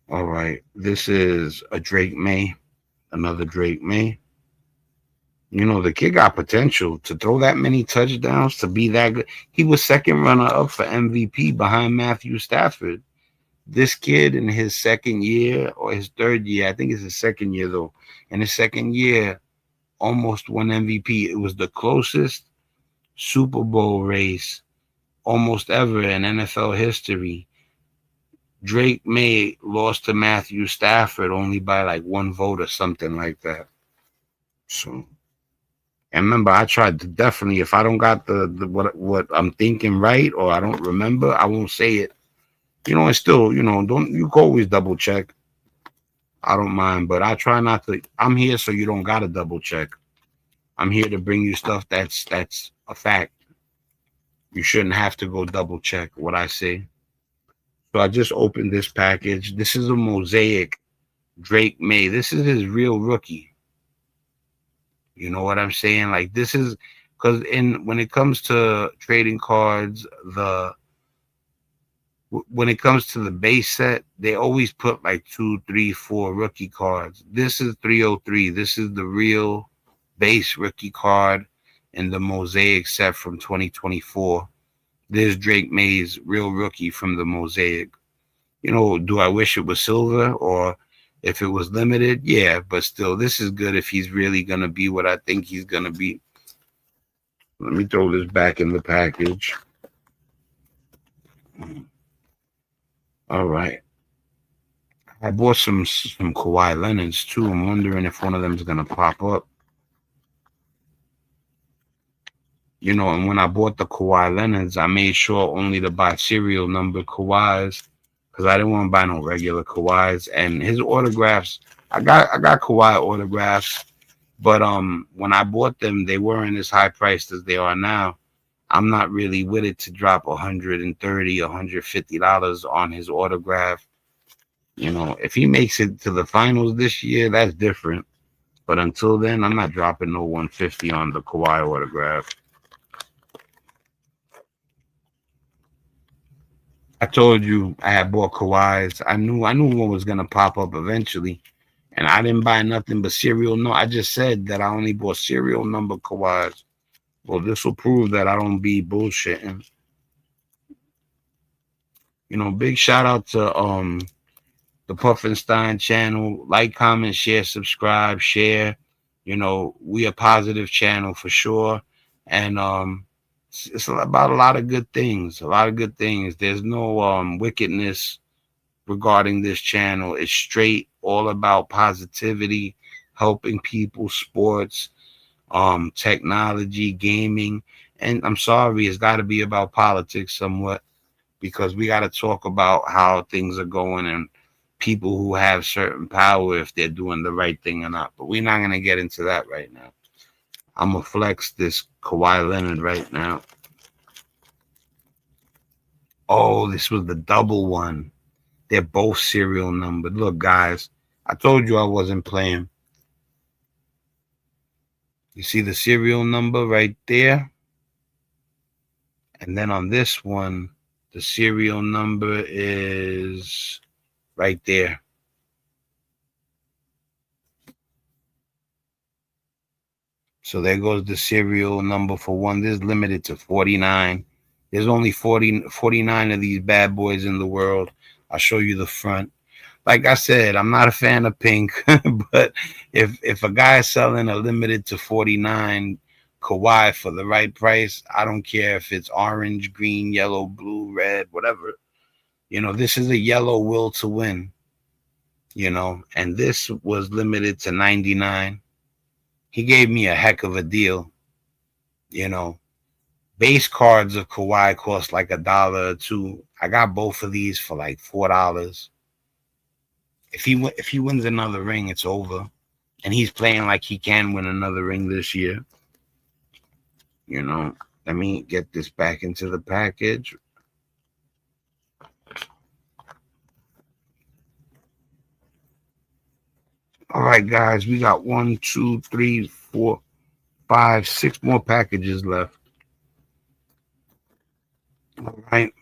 All right. This is a Drake Maye. Another Drake Maye. You know, the kid got potential to throw that many touchdowns, to be that good. He was second runner up for MVP behind Matthew Stafford. This kid in his second year or his third year, I think it's his second year though, in his second year, almost won MVP. It was the closest Super Bowl race almost ever in NFL history. Drake Maye lost to Matthew Stafford only by like 1 vote or something like that. So, and remember, I tried to definitely, if I don't got the what I'm thinking right, or I don't remember, I won't say it. You know, and still, you know, you can always double check. I don't mind, but I try not to. I'm here so you don't gotta double check. I'm here to bring you stuff that's a fact. You shouldn't have to go double check what I say. So I just opened this package. This is a mosaic Drake Maye. This is his real rookie. You know what I'm saying? Like, this is because when it comes to trading cards, when it comes to the base set, they always put like 2, 3, 4 rookie cards. This is 303. This is the real base rookie card in the mosaic set from 2024. There's Drake Maye's real rookie from the mosaic. You know, do I wish it was silver or if it was limited? Yeah, but still, this is good if he's really going to be what I think he's going to be. Let me throw this back in the package. All right. I bought some Kawhi Leonards too. I'm wondering if one of them is going to pop up. You know, and when I bought the Kawhi Leonards, I made sure only to buy serial number Kawhis because I didn't want to buy no regular Kawhis. And his autographs, I got Kawhi autographs, but when I bought them, they weren't as high priced as they are now. I'm not really with it to drop $130, $150 on his autograph. You know, if he makes it to the finals this year, that's different. But until then, I'm not dropping no 150 on the Kawhi autograph. I told you I had bought Kawhis. I knew one was gonna pop up eventually, and I didn't buy nothing but serial. No, I just said that I only bought serial number Kawhis. Well, this will prove that I don't be bullshitting. You know, big shout out to the Puffinstein channel. Like, comment, share, subscribe, share. You know, we a positive channel for sure. And it's about a lot of good things. A lot of good things. There's no wickedness regarding this channel. It's straight all about positivity, helping people, sports, technology, gaming. And I'm sorry, it's got to be about politics somewhat, because we got to talk about how things are going and people who have certain power, if they're doing the right thing or not. But we're not going to get into that right now. I'm going to flex this Kawhi Leonard right now. Oh, this was the double one. They're both serial numbered. Look, guys, I told you I wasn't playing. You see the serial number right there? And then on this one, the serial number is right there. So there goes the serial number for one. This is limited to 49. There's only 49 of these bad boys in the world. I'll show you the front. Like I said, I'm not a fan of pink, but if a guy is selling a limited to 49 Kawhi for the right price, I don't care if it's orange, green, yellow, blue, red, whatever. This is a yellow will to win, and this was limited to 99. He gave me a heck of a deal. you know Base cards of Kawhi cost like $1 or $2. I got both of these for like $4. If he wins another ring, it's over, and he's playing like he can win another ring this year. Let me get this back into the package. All right, guys, we got 1, 2, 3, 4, 5, 6 more packages left. All right.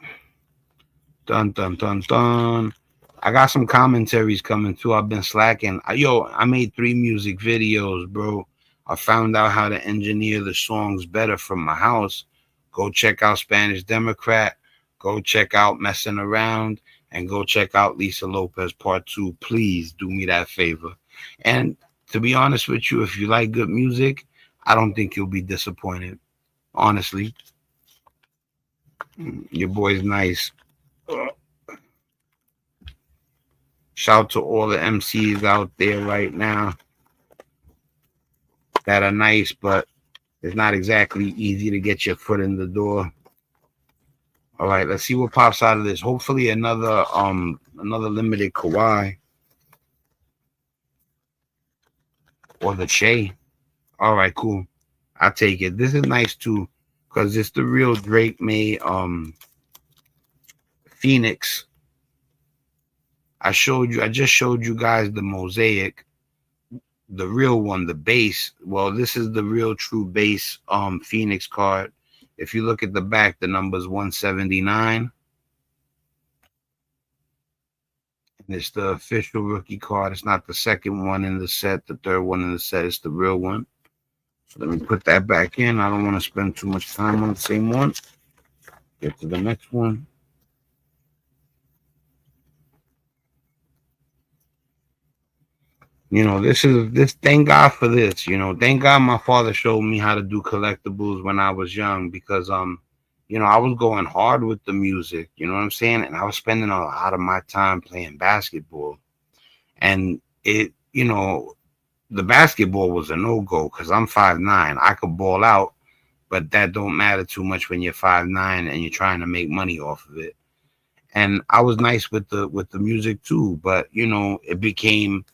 Dun, dun, dun, dun. I got some commentaries coming too. I've been slacking. I made 3 music videos, bro. I found out how to engineer the songs better from my house. Go check out Spanish Democrat. Go check out Messing Around. And go check out Lisa Lopez Part 2. Please do me that favor. And to be honest with you, if you like good music, I don't think you'll be disappointed. Honestly. Your boy's nice. Shout to all the MCs out there right now that are nice, but it's not exactly easy to get your foot in the door. All right, let's see what pops out of this. Hopefully another limited Kawhi or the Shai. All right, cool. I'll take it. This is nice too, because it's the real Drake Maye Phoenix. I just showed you guys the mosaic, the real one, the base. Well, this is the real true base Phoenix card. If you look at the back, the number's 179. And it's the official rookie card. It's not the second one in the set, the third one in the set. It's the real one. So let me put that back in. I don't want to spend too much time on the same one. Get to the next one. Thank God for this. Thank God my father showed me how to do collectibles when I was young, because I was going hard with the music, you know what I'm saying? And I was spending a lot of my time playing basketball. And the basketball was a no-go because I'm 5'9". I could ball out, but that don't matter too much when you're 5'9" and you're trying to make money off of it. And I was nice with the music too, but it became,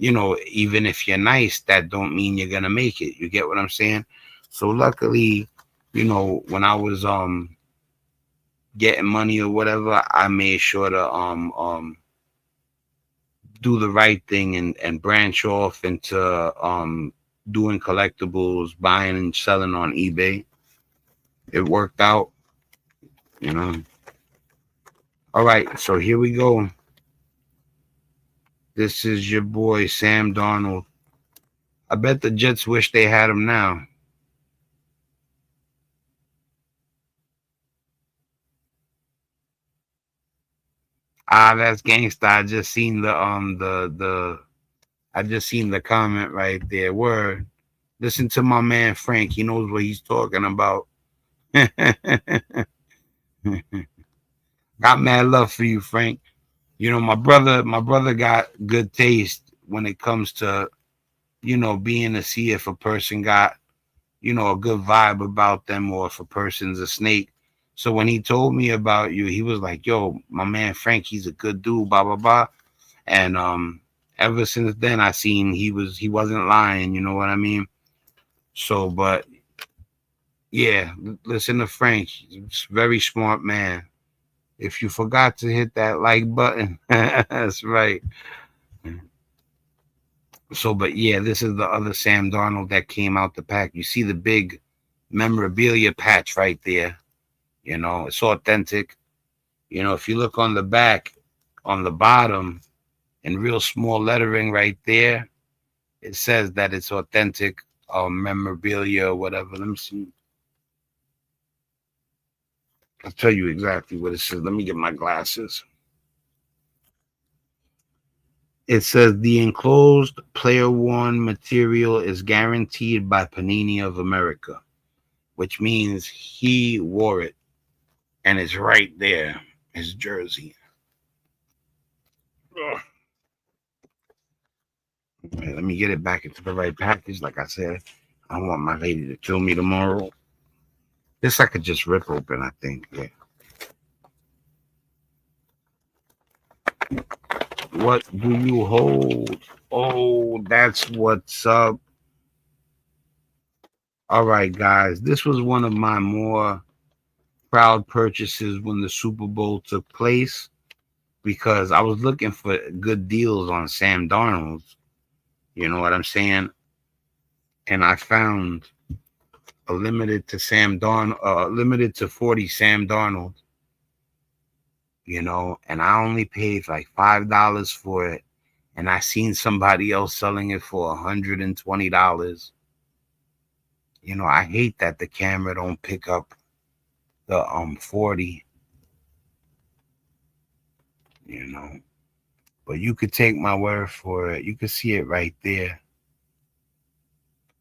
even if you're nice, that don't mean you're gonna make it. You get what I'm saying? So luckily, when I was getting money or whatever, I made sure to do the right thing and branch off into doing collectibles, buying and selling on eBay. It worked out. All right, so here we go. This is your boy Sam Darnold. I bet the Jets wish they had him now. That's gangsta. I just seen the I just seen the comment right there. Word. Listen to my man Frank. He knows what he's talking about. Got mad love for you, Frank. You know, my brother got good taste when it comes to, being to see if a person got, a good vibe about them or if a person's a snake. So when he told me about you, he was like, yo, my man Frank, he's a good dude, blah blah blah. And ever since then I seen he wasn't lying, you know what I mean? So but yeah, listen to Frank. He's a very smart man. If you forgot to hit that like button, that's right. So, but yeah, this is the other Sam Darnold that came out the pack. You see the big memorabilia patch right there. It's authentic. If you look on the back, on the bottom, in real small lettering right there, it says that it's authentic memorabilia or whatever. Let me see. I'll tell you exactly what it says. Let me get my glasses. It says the enclosed player worn material is guaranteed by Panini of America, which means he wore it and it's right there, his jersey. Ugh. Right, let me get it back into the right package. Like I said, I don't want my lady to kill me tomorrow. This I could just rip open, I think. Yeah. What do you hold? Oh, that's what's up. All right, guys. This was one of my more proud purchases when the Super Bowl took place because I was looking for good deals on Sam Darnold. You know what I'm saying? And I found a limited to 40 Sam Darnold. And I only paid like $5 for it, and I seen somebody else selling it for $120. I hate that the camera don't pick up the 40. But you could take my word for it. You could see it right there.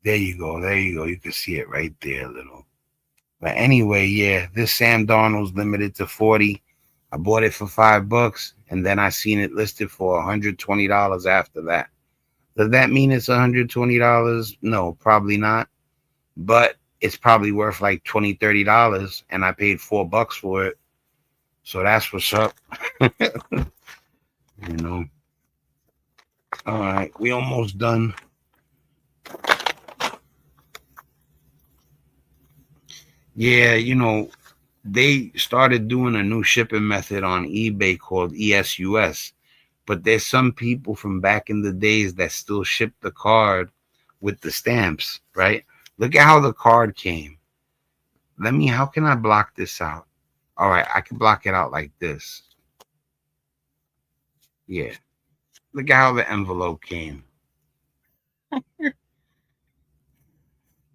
There you go. There you go. You can see it right there, little. But anyway, yeah, this Sam Darnold's limited to 40. I bought it for $5, and then I seen it listed for $120 after that. Does that mean it's $120? No, probably not. But it's probably worth like $20, $30, and I paid $4 for it. So that's what's up. you know. All right, we almost done. Yeah, they started doing a new shipping method on eBay called ESUS. But there's some people from back in the days that still ship the card with the stamps, right? Look at how the card came. How can I block this out? All right, I can block it out like this. Yeah. Look at how the envelope came.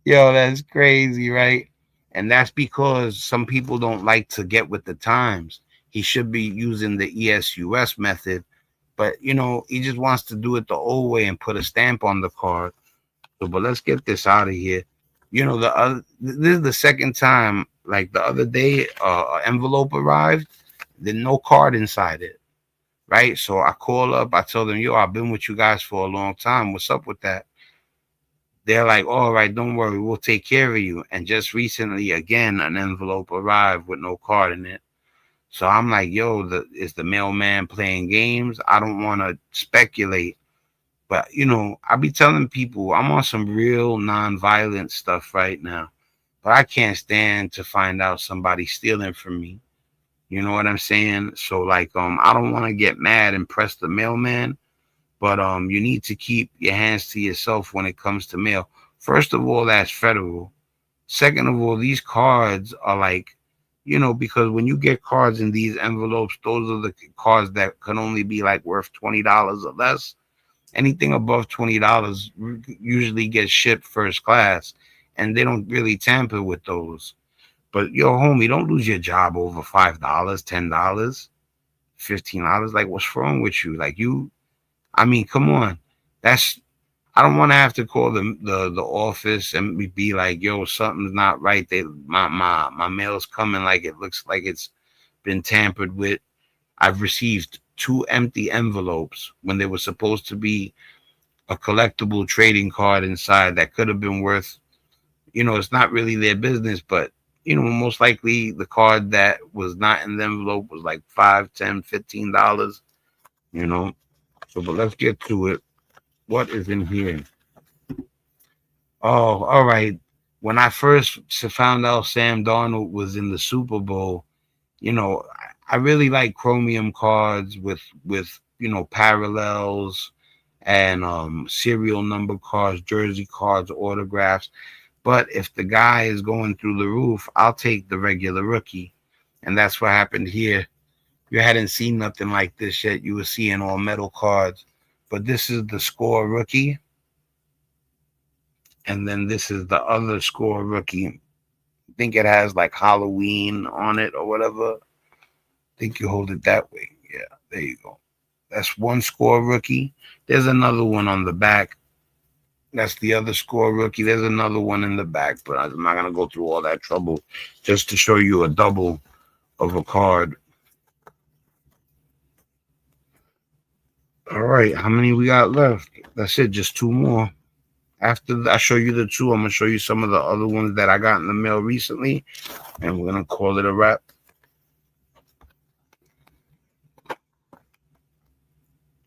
Yo, that's crazy, right? And that's because some people don't like to get with the times. He should be using the ESUS method, but he just wants to do it the old way and put a stamp on the card. So, but let's get this out of here. This is the second time. Like the other day, an envelope arrived, then no card inside it, right? So I call up, I tell them, yo, I've been with you guys for a long time. What's up with that? They're like, all right, don't worry, we'll take care of you. And just recently, again, an envelope arrived with no card in it. So I'm like, yo, is the mailman playing games? I don't want to speculate. But, I be telling people I'm on some real non-violent stuff right now. But I can't stand to find out somebody stealing from me. You know what I'm saying? So, like, I don't want to get mad and press the mailman. But you need to keep your hands to yourself when it comes to mail. First of all, that's federal. Second of all, these cards are like, because when you get cards in these envelopes, those are the cards that can only be like worth $20 or less. Anything above $20 usually gets shipped first class, and they don't really tamper with those. But yo, homie, don't lose your job over $5, $10, $15. Like, what's wrong with you? Like, I mean, come on. I don't want to have to call the office and be like, yo, something's not right. My mail's coming like it looks like it's been tampered with. I've received 2 empty envelopes when they were supposed to be a collectible trading card inside that could have been worth, it's not really their business, but most likely the card that was not in the envelope was like 5, 10, $15, you know. So, but let's get to it. What is in here? Oh, all right. When I first found out Sam Darnold was in the Super Bowl, I really like chromium cards with parallels and serial number cards, jersey cards, autographs. But if the guy is going through the roof, I'll take the regular rookie. And that's what happened here. You hadn't seen nothing like this yet. You were seeing all metal cards. But this is the score rookie. And then this is the other score rookie. I think it has like Halloween on it or whatever. I think you hold it that way. Yeah, there you go. That's one score rookie. There's another one on the back. That's the other score rookie. There's another one in the back, but I'm not going to go through all that trouble just to show you a double of a card. All right, how many we got left? That's it, just 2 more. After I show you the 2, I'm going to show you some of the other ones that I got in the mail recently, and we're going to call it a wrap.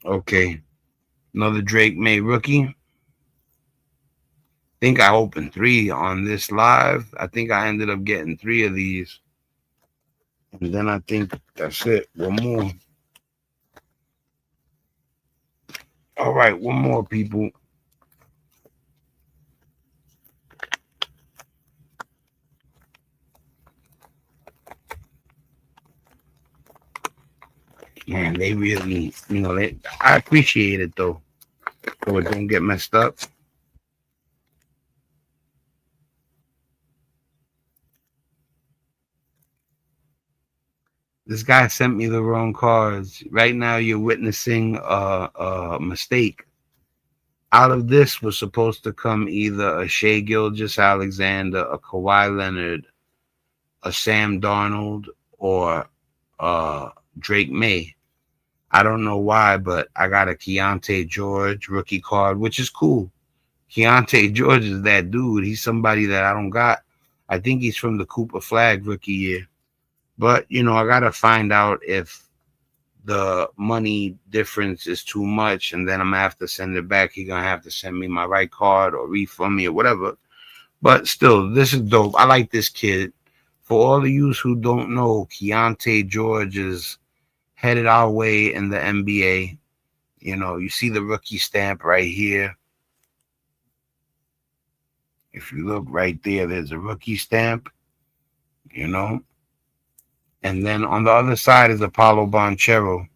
Okay, another Drake Maye rookie. I think I opened 3 on this live. I think I ended up getting 3 of these. And then I think that's it. One more. All right, one more, people. Man, they really, I appreciate it though. So it don't get messed up. This guy sent me the wrong cards. Right now, you're witnessing a mistake. Out of this was supposed to come either a Shai Gilgeous-Alexander, a Kawhi Leonard, a Sam Darnold, or Drake Maye. I don't know why, but I got a Keontae George rookie card, which is cool. Keontae George is that dude. He's somebody that I don't got. I think he's from the Cooper Flag rookie year. But, I got to find out if the money difference is too much, and then I'm going to have to send it back. He's going to have to send me my right card or refund me or whatever. But still, this is dope. I like this kid. For all of you who don't know, Keontae George is headed our way in the NBA. You see the rookie stamp right here. If you look right there, there's a rookie stamp, And then on the other side is Apollo Banchero.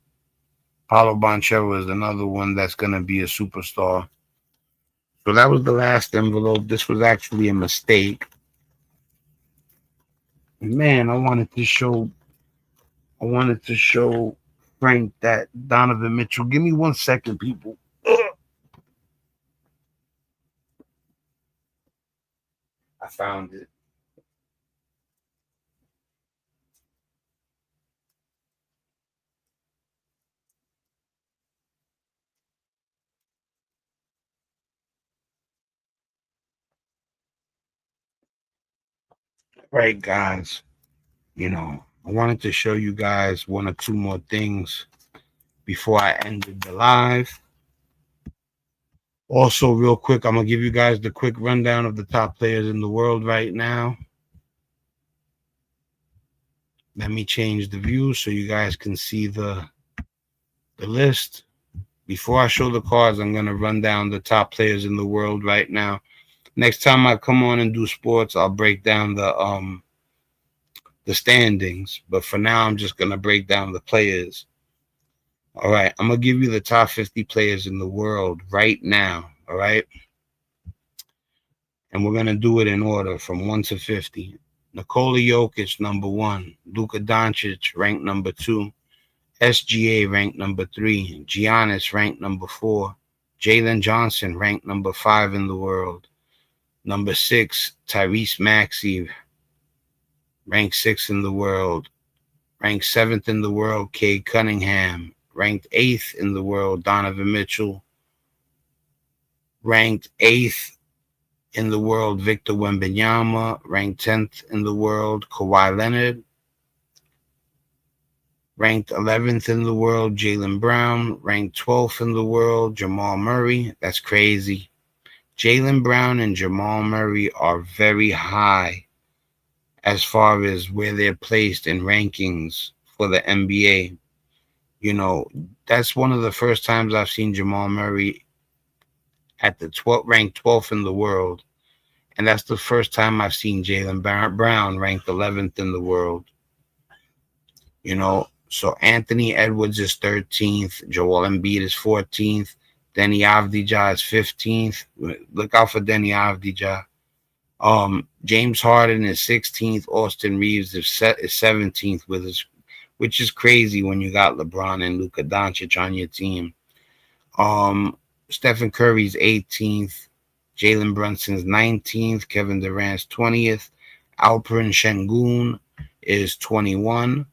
Apollo Banchero is another one that's going to be a superstar. So that was the last envelope. This was actually a mistake. Man, I wanted to show Frank that Donovan Mitchell. Give me 1 second, people. I found it. Right, guys. I wanted to show you guys 1 or 2 more things before I ended the live. Also, real quick, I'm going to give you guys the quick rundown of the top players in the world right now. Let me change the view so you guys can see the list. Before I show the cards, I'm going to run down the top players in the world right now. Next time I come on and do sports, I'll break down the standings. But for now, I'm just going to break down the players. All right, I'm going to give you the top 50 players in the world right now. All right. And we're going to do it in order from 1 to 50. Nikola Jokic, number 1. Luka Doncic, ranked number 2. SGA, ranked number 3. Giannis, ranked number 4. Jalen Johnson, ranked number 5 in the world. Number 6, Tyrese Maxey, ranked 6th in the world. Ranked 7th in the world, Cade Cunningham. Ranked 8th in the world, Donovan Mitchell. Ranked 8th in the world, Victor Wembanyama. Ranked 10th in the world, Kawhi Leonard. Ranked 11th in the world, Jaylen Brown. Ranked 12th in the world, Jamal Murray. That's crazy. Jaylen Brown and Jamal Murray are very high as far as where they're placed in rankings for the NBA. You know, that's one of the first times I've seen Jamal Murray at the 12th, ranked 12th in the world. And that's the first time I've seen Jaylen Brown ranked 11th in the world. You know, so Anthony Edwards is 13th, Joel Embiid is 14th, Denny Avdija is 15th. Look out for Denny Avdija. James Harden is 16th. Austin Reeves is 17th with his, which is crazy when you got LeBron and Luka Doncic on your team. Stephen Curry's 18th. Jalen Brunson's 19th. Kevin Durant's 20th. Alperen Şengün is 21.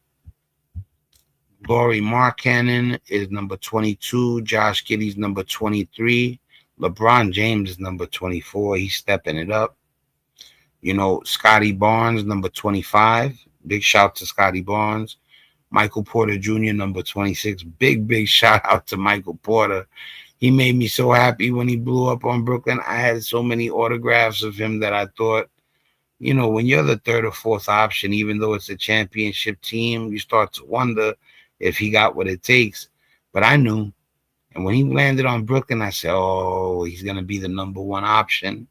Lauri Markkanen is number 22. Josh Giddey's number 23. LeBron James is number 24. He's stepping it up. You know, Scotty Barnes, number 25. Big shout to Scotty Barnes. Michael Porter Jr., number 26. Big shout out to Michael Porter. He made me so happy when he blew up on Brooklyn. I had so many autographs of him that I thought, you know, when you're the third or fourth option, even though it's a championship team, you start to wonder if he got what it takes. But I knew. And when he landed on Brooklyn, I said, oh, he's going to be the number one option.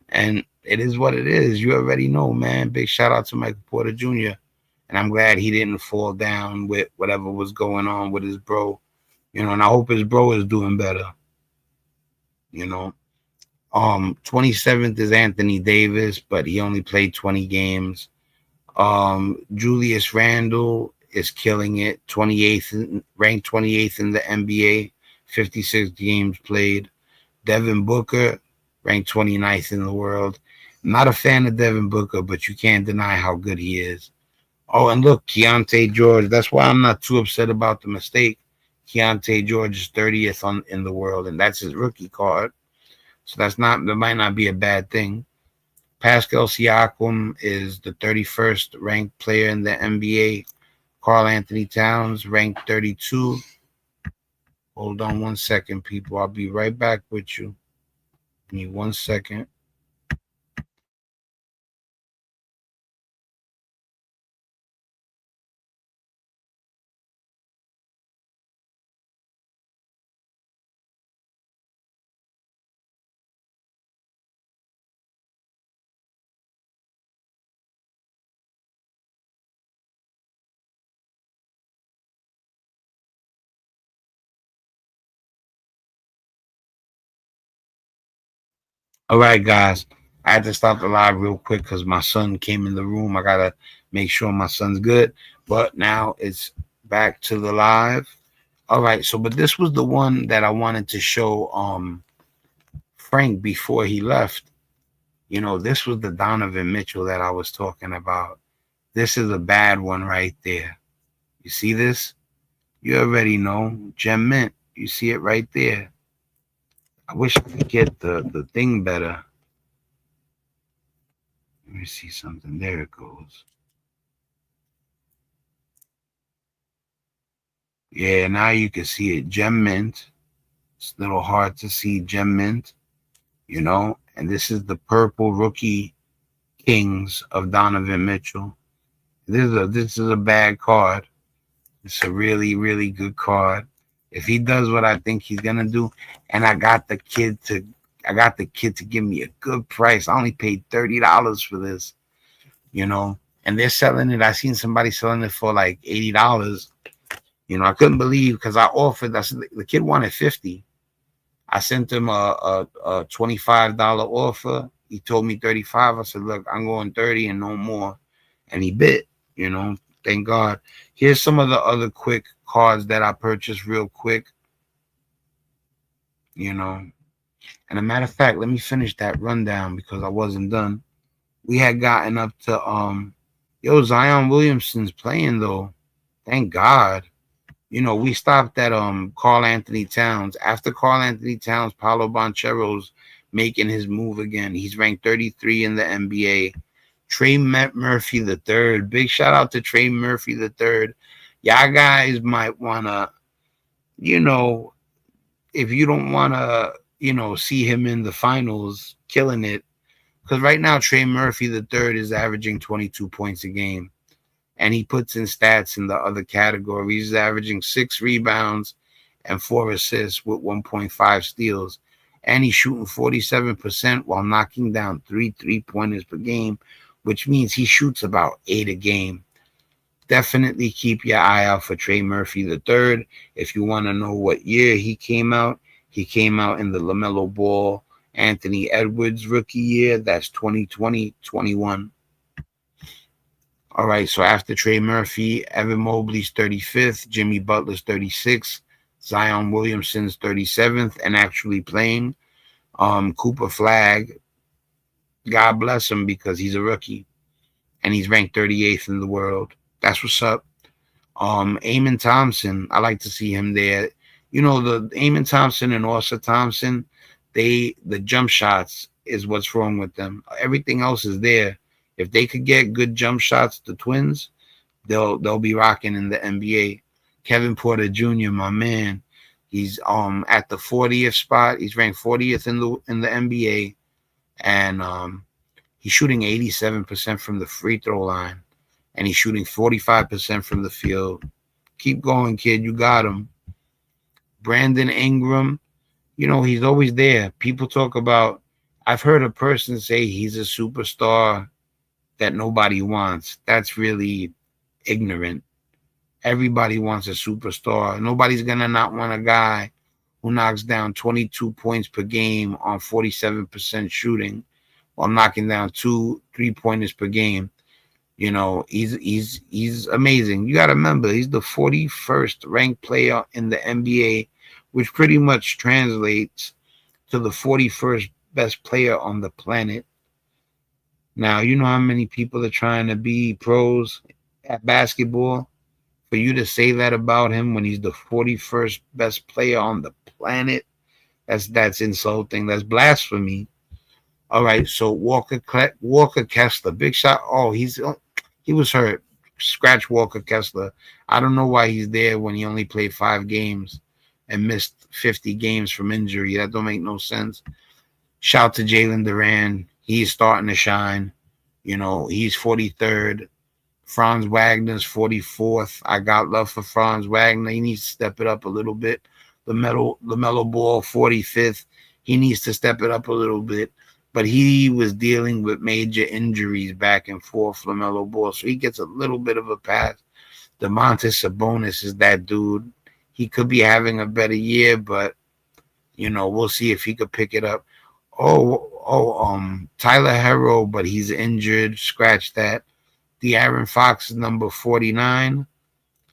And it is what it is. You already know, man. Big shout out to Michael Porter Jr. And I'm glad he didn't fall down with whatever was going on with his bro. You know, and I hope his bro is doing better. You know. 27th is Anthony Davis, but he only played 20 games. Julius Randle is killing it. 28th, ranked 28th in the NBA, 56 games played. Devin Booker, ranked 29th in the world. I'm not a fan of Devin Booker, but you can't deny how good he is. Oh, and look, Keontae George. That's why I'm not too upset about the mistake. Keontae George is 30th in the world, and that's his rookie card. So that might not be a bad thing. Pascal Siakam is the 31st ranked player in the NBA. Karl Anthony Towns, ranked 32. Hold on 1 second, people. I'll be right back with you. Give me 1 second. All right, guys. I had to stop the live real quick because my son came in the room. I gotta make sure my son's good. But now it's back to the live. All right, so but this was the one that I wanted to show Frank before he left. You know, this was the Donovan Mitchell that I was talking about. This is a bad one right there. You see this? You already know. Gem Mint. You see it right there. I wish I could get the thing better. Let me see something. There it goes. Yeah, now you can see it. Gem Mint. It's a little hard to see Gem Mint, you know. And this is the purple rookie Kings of Donovan Mitchell. This is a bad card. It's a really good card. If he does what I think he's gonna do, and I got the kid to give me a good price. I only paid $30 for this, you know. And they're selling it. I seen somebody selling it for like $80. You know, I couldn't believe because I offered. I said the kid wanted 50. I sent him a $25 offer. He told me 35. I said, look, I'm going 30 and no more. And he bit, you know, thank God. Here's some of the other quick cards that I purchased real quick. you know. And a matter of fact, let me finish that rundown because I wasn't done. We had gotten up to yo, Zion Williamson's playing though. Thank God. We stopped at Carl Anthony Towns. After Carl Anthony Towns, Paolo Banchero's making his move again. He's ranked 33 in the NBA. Trey Murphy the third. Big shout out to Trey Murphy the third. Y'all guys might wanna, you know, if you don't wanna, see him in the finals killing it. Because right now Trey Murphy the third is averaging 22 points a game. And he puts in stats in the other categories. He's averaging 6 rebounds and 4 assists with 1.5 steals. And he's shooting 47% while knocking down 3 3-pointers per game, which means he shoots about 8 a game. Definitely keep your eye out for Trey Murphy the third. If you want to know what year he came out in the LaMelo Ball, Anthony Edwards rookie year. That's 2020-21. All right, so after Trey Murphy, Evan Mobley's 35th, Jimmy Butler's 36th, Zion Williamson's 37th, and actually playing. Cooper Flag, God bless him because he's a rookie, and he's ranked 38th in the world. That's what's up. Eamon Thompson, I like to see him there. The Eamon Thompson and Orsa Thompson, the jump shots is what's wrong with them. Everything else is there. If they could get good jump shots, the twins, they'll be rocking in the NBA. Kevin Porter Jr., my man, he's at the 40th spot. He's ranked 40th in the NBA, and he's shooting 87% from the free throw line, and he's shooting 45% from the field. Keep going, kid. You got him. Brandon Ingram, he's always there. People talk about. I've heard a person say he's a superstar that nobody wants. That's really ignorant. Everybody wants a superstar. Nobody's going to not want a guy who knocks down 22 points per game on 47% shooting while knocking down 2 3-pointers per game. He's amazing. You got to remember, he's the 41st ranked player in the NBA, which pretty much translates to the 41st best player on the planet. Now, you know how many people are trying to be pros at basketball? For you to say that about him when he's the 41st best player on the planet, that's insulting. That's blasphemy. All right, so Walker Kessler, big shot. Oh, he was hurt. Scratch Walker Kessler. I don't know why he's there when he only played 5 games and missed 50 games from injury. That don't make no sense. Shout to Jalen Duran. He's starting to shine. He's 43rd. Franz Wagner's 44th. I got love for Franz Wagner. He needs to step it up a little bit. LaMelo Ball, 45th. He needs to step it up a little bit. But he was dealing with major injuries back and forth, LaMelo Ball. So he gets a little bit of a pass. Domantas Sabonis is that dude. He could be having a better year, but, we'll see if he could pick it up. Tyler Herro, but he's injured. Scratch that. De'Aaron Fox is number 49.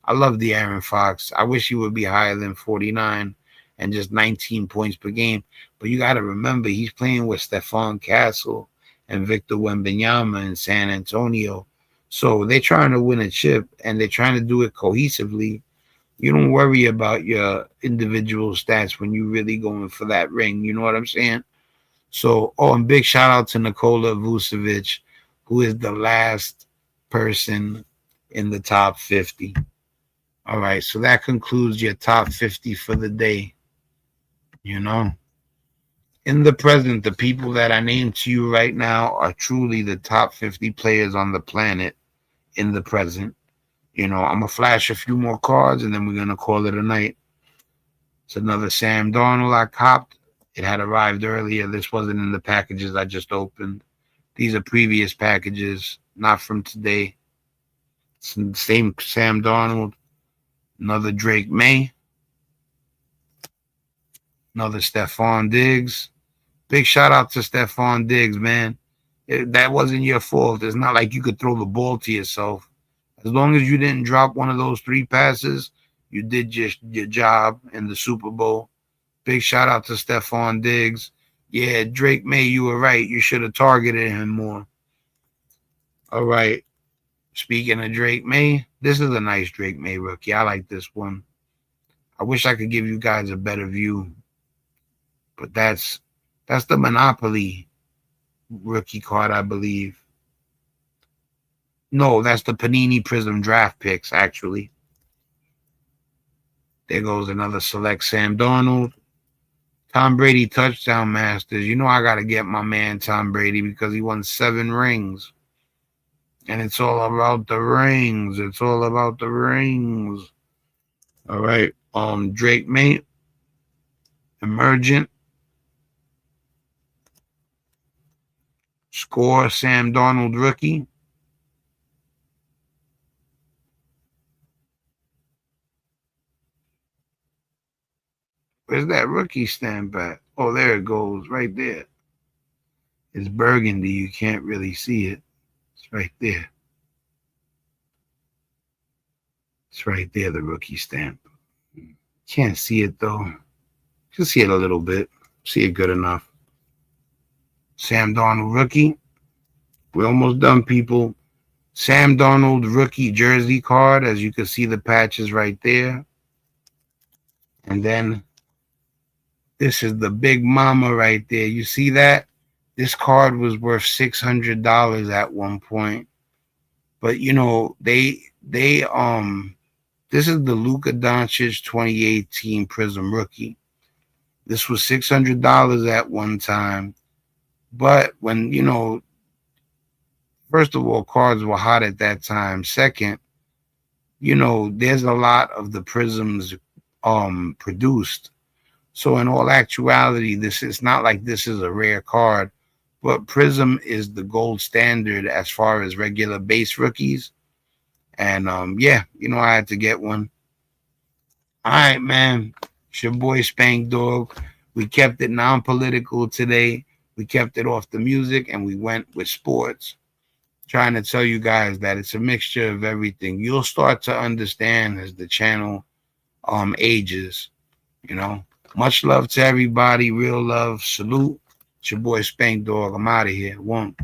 I love De'Aaron Fox. I wish he would be higher than 49 and just 19 points per game. But you got to remember, he's playing with Stephon Castle and Victor Wembanyama in San Antonio. So they're trying to win a chip, and they're trying to do it cohesively. You don't worry about your individual stats when you're really going for that ring. You know what I'm saying? So, and big shout out to Nikola Vucevic, who is the last person in the top 50. All right, so that concludes your top 50 for the day. In the present, the people that I named to you right now are truly the top 50 players on the planet in the present. I'm going to flash a few more cards, and then we're going to call it a night. It's another Sam Darnold I copped. It had arrived earlier. This wasn't in the packages I just opened. These are previous packages, not from today. It's the same Sam Darnold. Another Drake Maye. Another Stephon Diggs. Big shout out to Stephon Diggs, man. That wasn't your fault. It's not like you could throw the ball to yourself. As long as you didn't drop one of those 3 passes, you did your job in the Super Bowl. Big shout out to Stephon Diggs. Yeah, Drake Maye, you were right. You should have targeted him more. All right. Speaking of Drake Maye, this is a nice Drake Maye rookie. I like this one. I wish I could give you guys a better view, but that's the Monopoly rookie card, I believe. No, that's the Panini Prism draft picks, actually. There goes another select Sam Darnold. Tom Brady touchdown masters. You know I got to get my man Tom Brady because he won 7 rings. And it's all about the rings. It's all about the rings. All right. Drake Maye. Emergent. Score Sam Darnold rookie. Where's that rookie stamp at? Oh, there it goes, right there. It's burgundy. You can't really see it. It's right there. It's right there, the rookie stamp. Can't see it, though. You can see it a little bit. See it good enough. Sam Darnold rookie. We're almost done, people. Sam Darnold rookie jersey card. As you can see, the patches right there. And then this is the big mama right there. You see that? This card was worth $600 at one point. But, you know, this is the Luka Doncic 2018 Prism rookie. This was $600 at one time. But when, you know, first of all, cards were hot at that time. Second, you know, there's a lot of the Prisms produced. So in all actuality, this is not like this is a rare card, but Prism is the gold standard as far as regular base rookies. And yeah, you know, I had to get one. All right, man. It's your boy Spank Dog. We kept it non-political today. We kept it off the music and we went with sports. Trying to tell you guys that it's a mixture of everything. You'll start to understand as the channel ages, you know. Much love to everybody. Real love. Salute. It's your boy Spank Dog. I'm out of here. One.